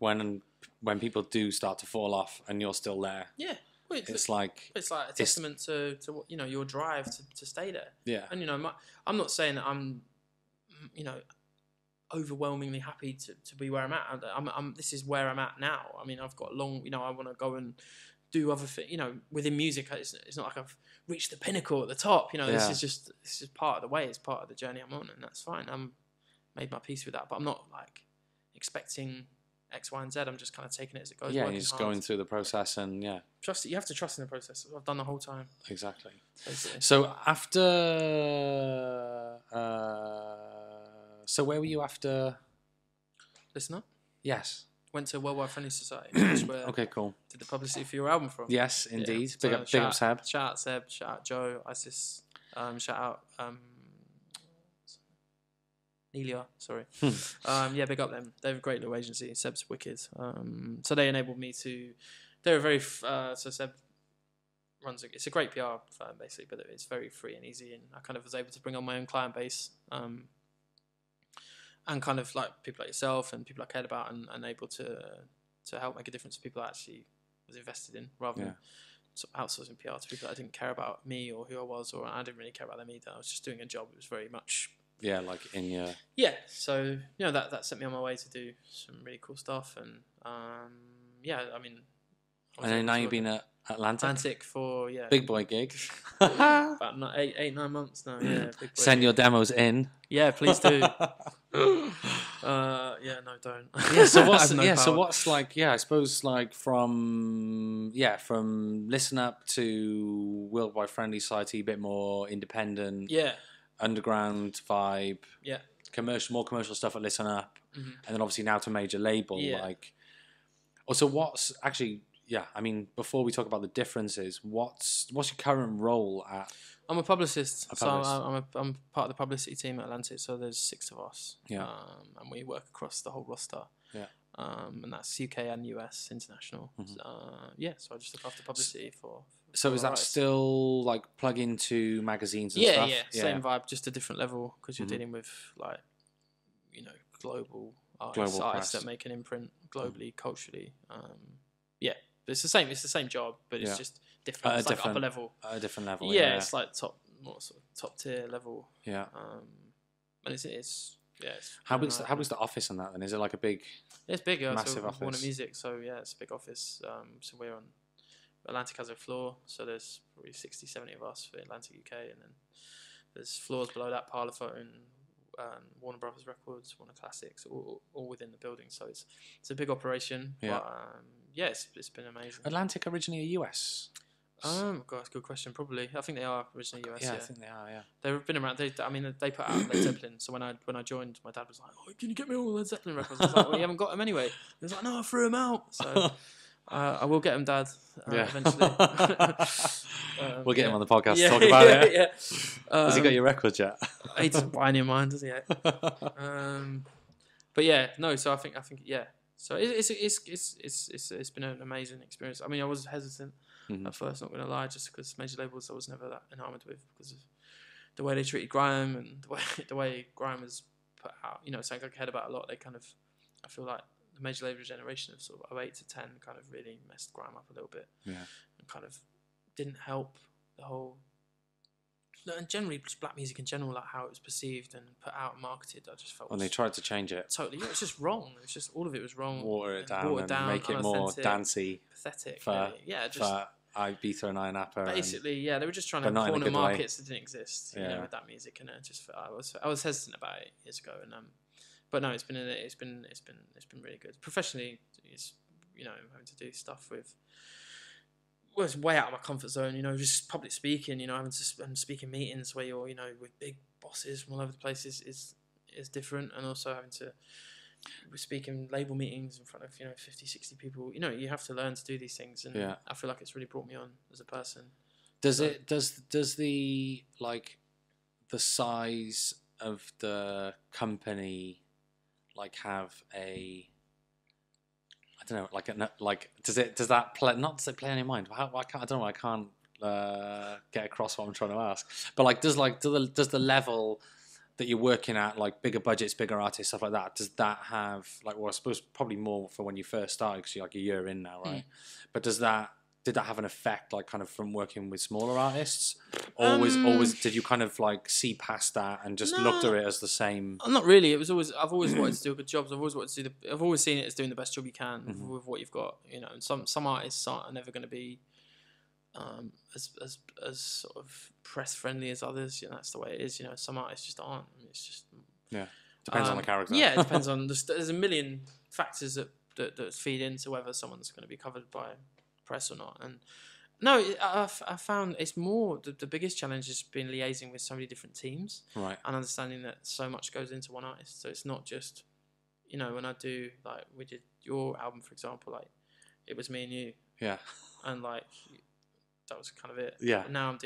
people do start to fall off and you're still there. Yeah. Well, it's like a testament to your drive to stay there. Yeah. And I'm not saying that I'm overwhelmingly happy to be where I'm at. This is where I'm at now. I mean, I've got I want to go and do other things. Within music, it's not like I've reached the pinnacle at the top. This is just part of the way. It's part of the journey I'm on, and that's fine. I'm made my peace with that, but I'm not like expecting X, Y, and Z. I'm just kind of taking it as it goes. Yeah, you're just going through the process and trust it. You have to trust in the process. I've done the whole time. Exactly. Basically. So after, so where were you after? Listen Up. Yes. Went to Worldwide Friendly Society. Which is where okay, cool. Did the publicity for your album from? Yes, indeed. Big up Seb. Shout out Seb. Shout out Joe. Isis. Shout out Nelia, sorry. Big up them. They're a great little agency. Seb's wicked. So they enabled me to. They're a very so Seb runs. It's a great PR firm basically, but it's very free and easy, and I kind of was able to bring on my own client base, and kind of like people like yourself and people I cared about, and able to help make a difference to people I actually was invested in, rather than sort of outsourcing PR to people that didn't care about me or who I was, or I didn't really care about them either. I was just doing a job. It was very much. Yeah, like in your... Yeah, so, that set me on my way to do some really cool stuff, and, I mean... And then now you've been at Atlantic for, Big boy gig. About 8, 9 months now, big boy Send gig. your demos in. Yeah, please do. no, don't. Yeah. So what's no So power. what's like? Yeah, I suppose like from Listen Up to Worldwide Friendly Society, a bit more independent. Yeah. Underground vibe. Yeah. More commercial stuff at Listen Up, Mm-hmm. and then obviously now to major label. Yeah. Like, also what's actually? Yeah, I mean, before we talk about the differences, what's your current role at? I'm a publicist, So I'm part of the publicity team at Atlantic. So there's 6 of us, Yeah. And we work across the whole roster. Yeah. And that's UK and US international. Mhm. So I just look after publicity for So is that artists. still like plug into magazines and Yeah, stuff? yeah, same vibe, just a different level because you're Mhm. dealing with like, global Global artists press. that make an imprint globally, culturally. Yeah, but it's the same. It's the same job, but it's just different. It's like upper level. At a different level. Yeah, it's like more sort of top tier level. Yeah. And it's How big's the office in that then? Is it like a big? It's big. Massive so Warner office. Music. So yeah, it's a big office. So we're on Atlantic has a floor. So there's probably 60, 70 of us for Atlantic UK, and then there's floors below that, Parlophone, Warner Brothers Records, Warner Classics, all within the building. So it's a big operation. Yeah. But it's been amazing. Atlantic originally a US. God, that's a good question. Probably, I think they are originally US. Yeah, Yeah, I think they are. Yeah. they've been around. They put out Led Zeppelin. So when I joined, my dad was like, "Oh, can you get me all the Led Zeppelin records?" I was like, "Well, you haven't got them anyway." He was like, "No, I threw them out." So I will get them, Dad. Eventually. We'll get him on the podcast to talk about it. Yeah. Has he got your records yet? He doesn't buy any of mine, does he? But yeah, no. So I think yeah. So it's been an amazing experience. I mean, I was hesitant at first, not going to lie, just because major labels I was never that enamored with because of the way they treated grime and the way grime was put out. Something I cared about a lot. They kind of, I feel like the major label generation of sort of 08 to 10 kind of really messed grime up a little bit. Yeah. And kind of didn't help the whole. And generally, just black music in general, like how it was perceived and put out and marketed, I just felt. When they tried to change it. Totally, it's just wrong. It's just all of it was wrong. Water it down and make it more dancey. Pathetic. For Ibiza and Iron Apple. Basically, they were just trying to corner markets that didn't exist. With that music, and I was hesitant about it years ago, and but no, it's been really good. Professionally, it's having to do stuff with. Well, it's way out of my comfort zone, just public speaking, having to speak in meetings where you're, with big bosses from all over the place is different. And also having to speak in label meetings in front of, 50, 60 people, you have to learn to do these things. And I feel like it's really brought me on as a person. Does the size of the company, have a... I don't know, does that play? Not does it play in your mind? I can't get across what I'm trying to ask. But does the level that you're working at, bigger budgets, bigger artists, stuff like that, does that have I suppose probably more for when you first started because you're a year in now, right? But did that have an effect, kind of from working with smaller artists? Always did you kind of see past that and just looked at it as the same? Not really. It was always I've always wanted to do good jobs. I've always seen it as doing the best job you can with what you've got. And some artists are never going to be as sort of press friendly as others. That's the way it is. Some artists just aren't. It's just depends on the character. Yeah, it depends on. There's a million factors that feed into whether someone's going to be covered by press or not. And no, I found it's more the biggest challenge has been liaising with so many different teams, right? And understanding that so much goes into one artist. So it's not just when I do we did your album for example, it was me and you, and that was kind of it. Yeah. And now you're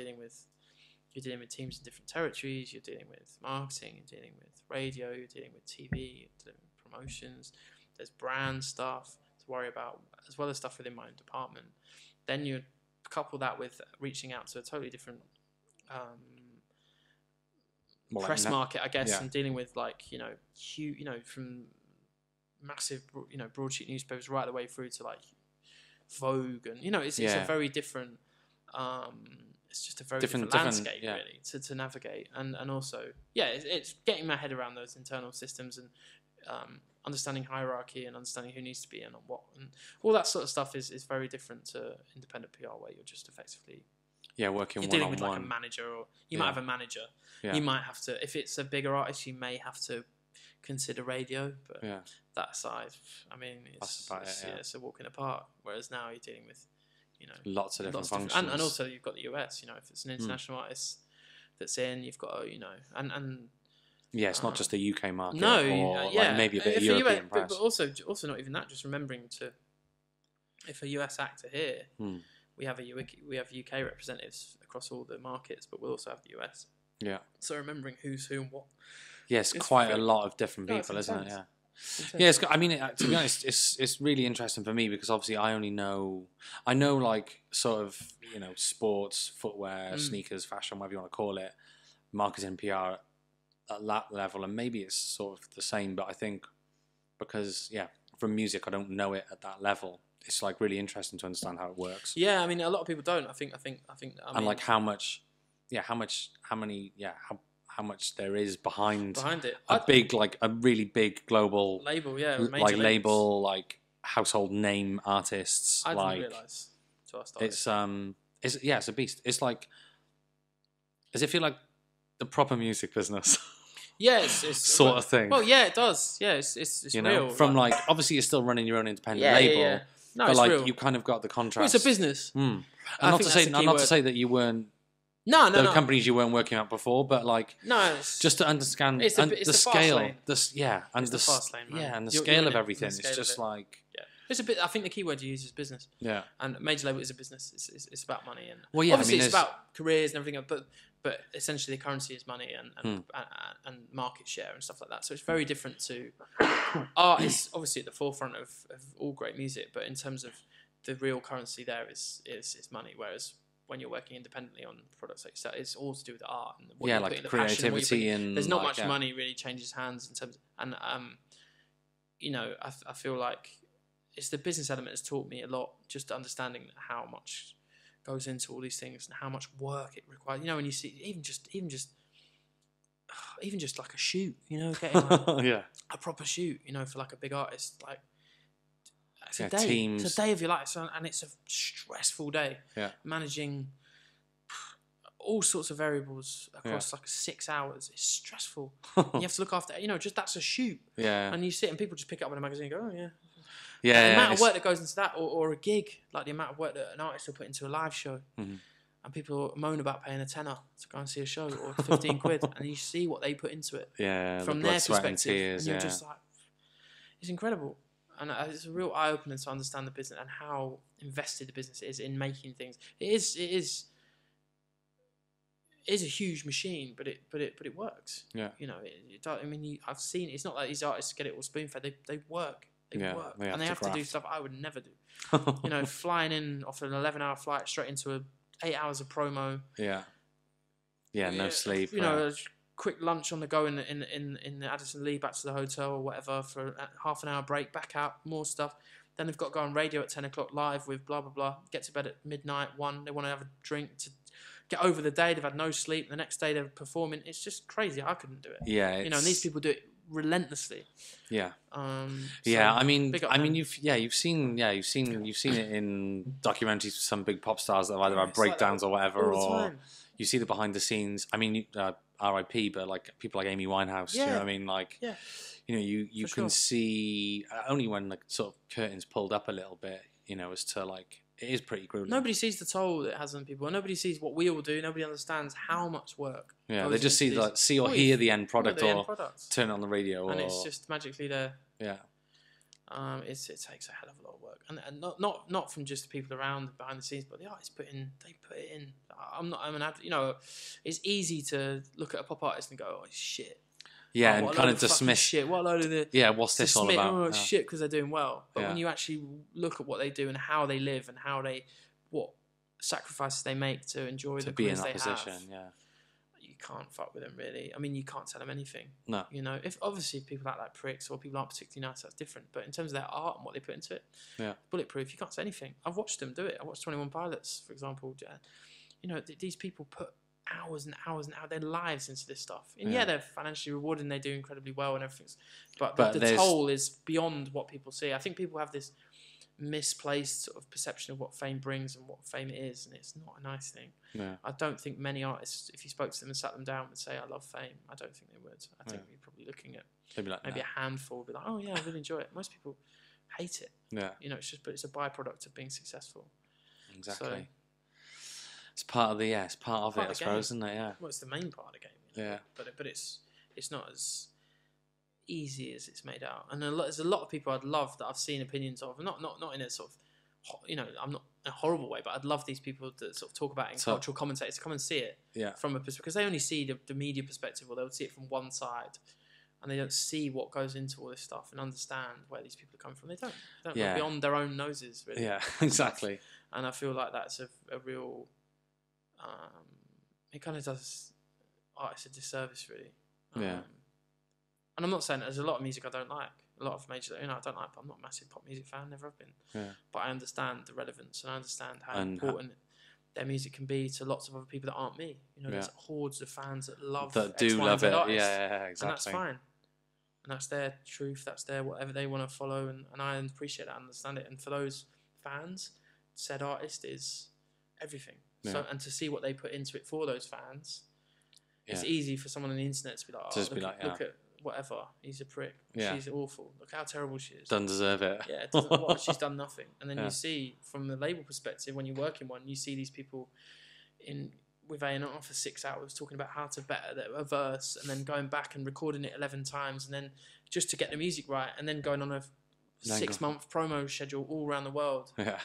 dealing with teams in different territories. You're dealing with marketing. You're dealing with radio. You're dealing with TV. You're dealing with promotions. There's brand stuff to worry about, as well as stuff within my own department. Then you couple that with reaching out to a totally different press market, I guess, and dealing with huge, from massive, broadsheet newspapers right the way through to Vogue, and it's a very different. It's just a very different landscape, really, to navigate, and also, it's getting my head around those internal systems and understanding hierarchy and understanding who needs to be in on what, and all that sort of stuff is very different to independent PR, where you're just effectively working. You're dealing with a manager, or you might have a manager. Yeah. You might have to, if it's a bigger artist, you may have to consider radio, but yeah. that side, I mean, it's a walk in the park. Whereas now you're dealing with, lots of different functions, and also you've got the US. If it's an international artist that's in, you've got and yeah, it's not just the UK market. No, like maybe a bit of European press, but also not even that. Just remembering if a US actor here, we have UK representatives across all the markets, but we'll also have the US. Yeah. So remembering who's who and what. Yes, quite a lot of different people, isn't it? Yeah. Yeah, I mean, to be honest, it's really interesting for me because obviously I know like sort of sports, footwear, sneakers, fashion, whatever you want to call it, marketing, PR at that level, and maybe it's sort of the same. But I think because from music, I don't know it at that level. It's like really interesting to understand how it works. Yeah, I mean, a lot of people don't. I think. And like how much there is behind it. A really big global label, label, like household name artists. I didn't realise till I started. It's a beast. It's like, does it feel like the proper music business? Yeah, it's sort of thing. Well, yeah, it does. Yeah, it's real. From like obviously you're still running your own independent label. Yeah. No, but it's like real. you kind of got the contract. Well, it's a business. And not to say that you weren't. No. Companies you weren't working at before, but like just to understand it's the scale, and the fast lane, man. and the scale of everything. It's just like it's a bit. I think the key word you use is business. Yeah, and major label is a business. It's about money and obviously it's about careers and everything. But essentially the currency is money and market share and stuff like that. So it's very different to art. Is obviously at the forefront of all great music, but in terms of the real currency there is money. Whereas when you're working independently on products like that, it's all to do with the art and what like the creativity and there's not much money really changes hands in terms of, and I feel like it's the business element has taught me a lot, just understanding how much goes into all these things and how much work it requires. When you see even just like a shoot, getting like a proper shoot, for like a big artist, like it's a day. Teams. It's a day of your life, and it's a stressful day. Yeah, managing all sorts of variables across like 6 hours. It's stressful. And you have to look after. Just that's a shoot. Yeah, and you sit and people just pick it up in a magazine and go, oh yeah. Yeah, the amount of work that goes into that, or a gig, like the amount of work that an artist will put into a live show, and people moan about paying a tenner to go and see a show or 15 quid, and you see what they put into it. Yeah, from the blood, their sweat, perspective, and tears, you're just like, it's incredible, and it's a real eye opener to understand the business and how invested the business is in making things. It is a huge machine, but it works. Yeah, I mean, I've seen. It's not like these artists get it all spoon fed. They work. They work, and they have to do stuff I would never do. Flying in off an 11-hour flight straight into 8 hours of promo. Yeah, no sleep. A quick lunch on the go in the Addison Lee back to the hotel or whatever for a half an hour break, back out, more stuff. Then they've got to go on radio at 10 o'clock live with blah blah blah. Get to bed at midnight, 1. They want to have a drink to get over the day. They've had no sleep. The next day they're performing. It's just crazy. I couldn't do it. Yeah, and these people do it relentlessly. Yeah. So I mean you've seen it in documentaries with some big pop stars that have either had breakdowns or whatever, or you see the behind the scenes. I mean, R.I.P. But like people like Amy Winehouse. Yeah. You know what I mean? Like, you can see only when the sort of curtains pulled up a little bit, as to like. It is pretty grueling. Nobody sees the toll it has on people. Nobody sees what we all do. Nobody understands how much work. Yeah, they just see or hear the end product, turn it on the radio, and it's just magically there. Yeah. It takes a hell of a lot of work, and not from just the people around behind the scenes, but the artists put it in. It's easy to look at a pop artist and go, oh shit. Yeah, and kind of dismiss shit. What a load of the what's this all about? Oh, shit, because they're doing well. But when you actually look at what they do and how they live and what sacrifices they make to enjoy the careers they have, you can't fuck with them really. I mean, you can't tell them anything. No, if obviously people act like pricks or people aren't particularly nice, that's different. But in terms of their art and what they put into it, bulletproof. You can't say anything. I've watched them do it. I watched 21 Pilots, for example. These people put hours and hours and hours their lives into this stuff, and they're financially rewarded and they do incredibly well and everything, but the toll is beyond what people see. I think people have this misplaced sort of perception of what fame brings and what fame is, and it's not a nice thing. Yeah. I don't think many artists, if you spoke to them and sat them down, would say I love fame. I don't think they would. I think you're probably looking at maybe a handful would be like, oh yeah, I really enjoy it. Most people hate it. Yeah. It's just, but it's a byproduct of being successful. Exactly. So, it's part of the it's part of it, I suppose, isn't it? Yeah. Well, it's the main part of the game. Yeah. But it's not as easy as it's made out. And there's a lot of people I'd love that I've seen opinions of, not in a sort of, I'm not in a horrible way, but I'd love these people that sort of talk about it in cultural commentators to come and see it from a perspective, because they only see the media perspective, or they'll see it from one side, and they don't see what goes into all this stuff and understand where these people are coming from. They don't look beyond their own noses, really. Yeah, exactly. And I feel like that's a real, it kind of does artists a disservice, really. Yeah. And I'm not saying there's a lot of music I don't like. A lot of major, I don't like. But I'm not a massive pop music fan. Never have been. Yeah. But I understand the relevance, and I understand how important their music can be to lots of other people that aren't me. There's hordes of fans that love that do love it. Artists, yeah, exactly. And that's fine. And that's their truth. That's their whatever they want to follow, and I appreciate that, understand it. And for those fans, said artist is everything. Yeah. So, and to see what they put into it for those fans, it's easy for someone on the internet to be like, look at whatever, he's a prick. She's awful. Look how terrible she is. Doesn't deserve it. Yeah, she's done nothing. And then you see, from the label perspective, when you work in one, you see these people with A&R for 6 hours talking about how to better a verse, and then going back and recording it 11 times, and then just to get the music right, and then going on a 6-month promo schedule all around the world. Yeah.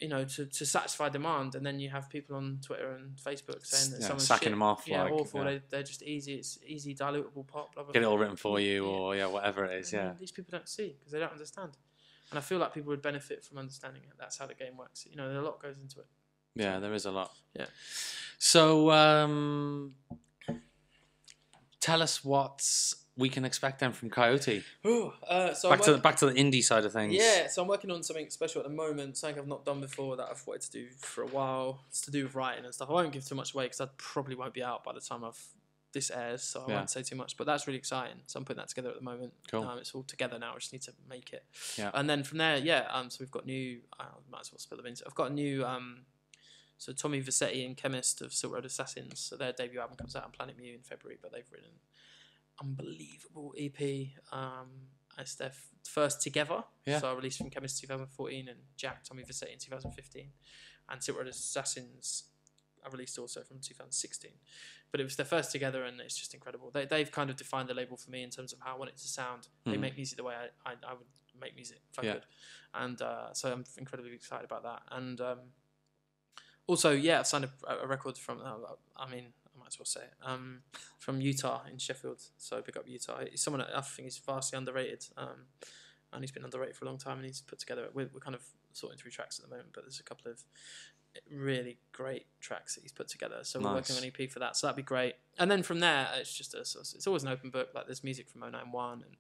To satisfy demand, and then you have people on Twitter and Facebook saying that someone's sacking them off, awful. They're just easy. It's easy, dilutable pop. Blah, blah, Get it all written for you, or whatever it is. These people don't see because they don't understand, and I feel like people would benefit from understanding it. That's how the game works. A lot goes into it. Yeah, there is a lot. Yeah. So, tell us what we can expect then from Coyote. Back to the indie side of things. Yeah, so I'm working on something special at the moment, something I've not done before that I've wanted to do for a while. It's to do with writing and stuff. I won't give too much away because I probably won't be out by the time this airs, so I won't say too much. But that's really exciting. So I'm putting that together at the moment. Cool. It's all together now. I just need to make it. Yeah. And then from there, so we've got new. I might as well spill them into. I've got a new. So Tommy Vercetti and Chemist of Silk Road Assassins. So their debut album comes out on Planet Mu in February, but they've written unbelievable EP. It's their first together. So I released from Chemist 2014 and Jack Tommy Vercetti in 2015, and Silk Road Assassins I released also from 2016. But it was their first together, and it's just incredible. They've kind of defined the label for me in terms of how I want it to sound. They make music the way I would make music if I could, and so I'm incredibly excited about that. And also, I've signed a record from. I might as well say it. From Utah in Sheffield. So big up Utah. He's someone I think he's vastly underrated. And he's been underrated for a long time. And he's put together. We're kind of sorting through tracks at the moment, but there's a couple of really great tracks that he's put together. So we're working on an EP for that. So that'd be great. And then from there, it's just it's always an open book. Like there's music from 091 and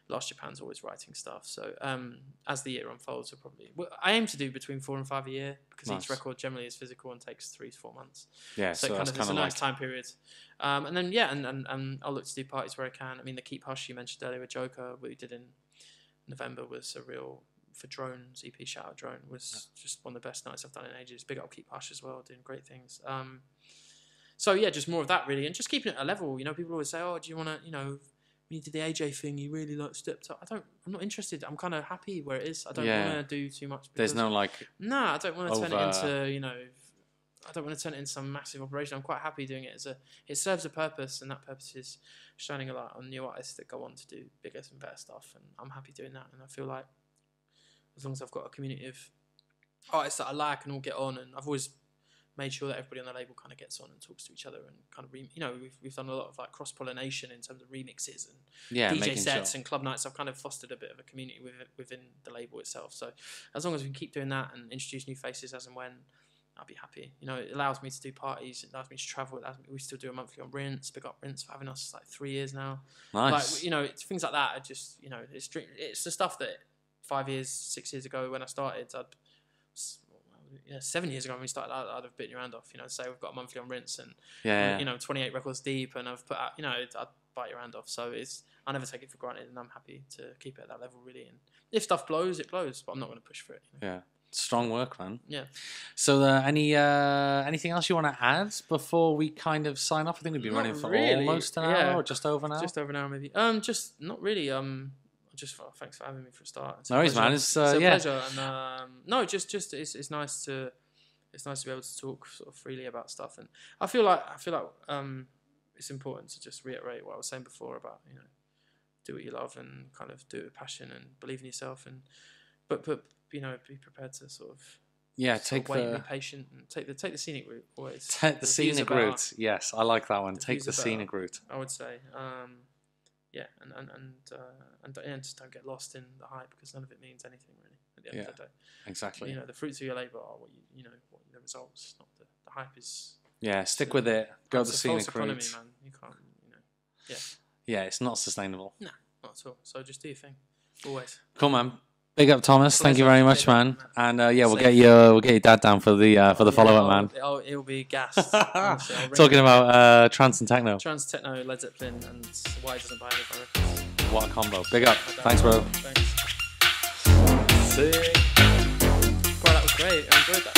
Last Japan's always writing stuff. So as the year unfolds, I aim to do between 4 and 5 a year because each record generally is physical and takes 3 to 4 months. Yeah, so it's a nice time period. And then and I'll look to do parties where I can. I mean, the Keep Hush you mentioned earlier with Joker, what we did in November was a real for Drone's EP. Shout out Drone was just one of the best nights I've done in ages. Big up Keep Hush as well, doing great things. So just more of that really, and just keeping it at a level. People always say, "Oh, do you want to?" When you did the AJ thing, you really stepped up. I'm not interested. I'm kind of happy where it is. I don't want to do too much. There's no I don't want to turn it into I don't want to turn it into some massive operation. I'm quite happy doing it it serves a purpose, and that purpose is shining a light on new artists that go on to do bigger and better stuff. And I'm happy doing that. And I feel like as long as I've got a community of artists that I like and all get on, and I've always made sure that everybody on the label kind of gets on and talks to each other and kind of we've done a lot of like cross pollination in terms of remixes and DJ sets and club nights. I've kind of fostered a bit of a community within the label itself. So as long as we can keep doing that and introduce new faces as and when, I'll be happy. It allows me to do parties. It allows me to travel. We still do a monthly on Rinse. Big up Rinse for having us like 3 years now. Nice. It's things like that. I just it's the stuff that 5 years, 6 years ago when I started, 7 years ago when we started, I'd have bitten your hand off. Say we've got a monthly on Rinse and 28 records deep, and I've put out, I'd bite your hand off. So I never take it for granted, and I'm happy to keep it at that level, really. And if stuff blows, it blows, but I'm not going to push for it. You know? Yeah. Strong work, man. Yeah. So, anything else you want to add before we kind of sign off? I think we've been running for almost an hour, or just over an hour. Just over an hour, maybe. Just not really. Thanks for having me for a start. No worries, man. It's a pleasure. And no, just it's nice to be able to talk sort of freely about stuff. And I feel like it's important to just reiterate what I was saying before about, you know, do what you love and kind of do it with passion and believe in yourself, and but you know, be prepared to sort of be patient and take the scenic route always. Take the scenic route. Yes, I like that one. Take the scenic route. I would say. And just don't get lost in the hype, because none of it means anything really at the end of the day. Exactly. You know, the fruits of your labour are what what the results, not the hype is. Yeah, stick with it. Go the scenic route. Economy, man. You can't, Yeah, it's not sustainable. No, not at all. So just do your thing, always. Cool, man. Big up, Thomas. Thank you very much, man. And we'll get your dad down for the follow up, man. It'll be gassed. Talking about trance and techno. Trance, techno, Led Zeppelin, and why he doesn't buy any of my records. What a combo. Big up. Thanks, bro. Thanks. Sick. Wow, that was great. I enjoyed that.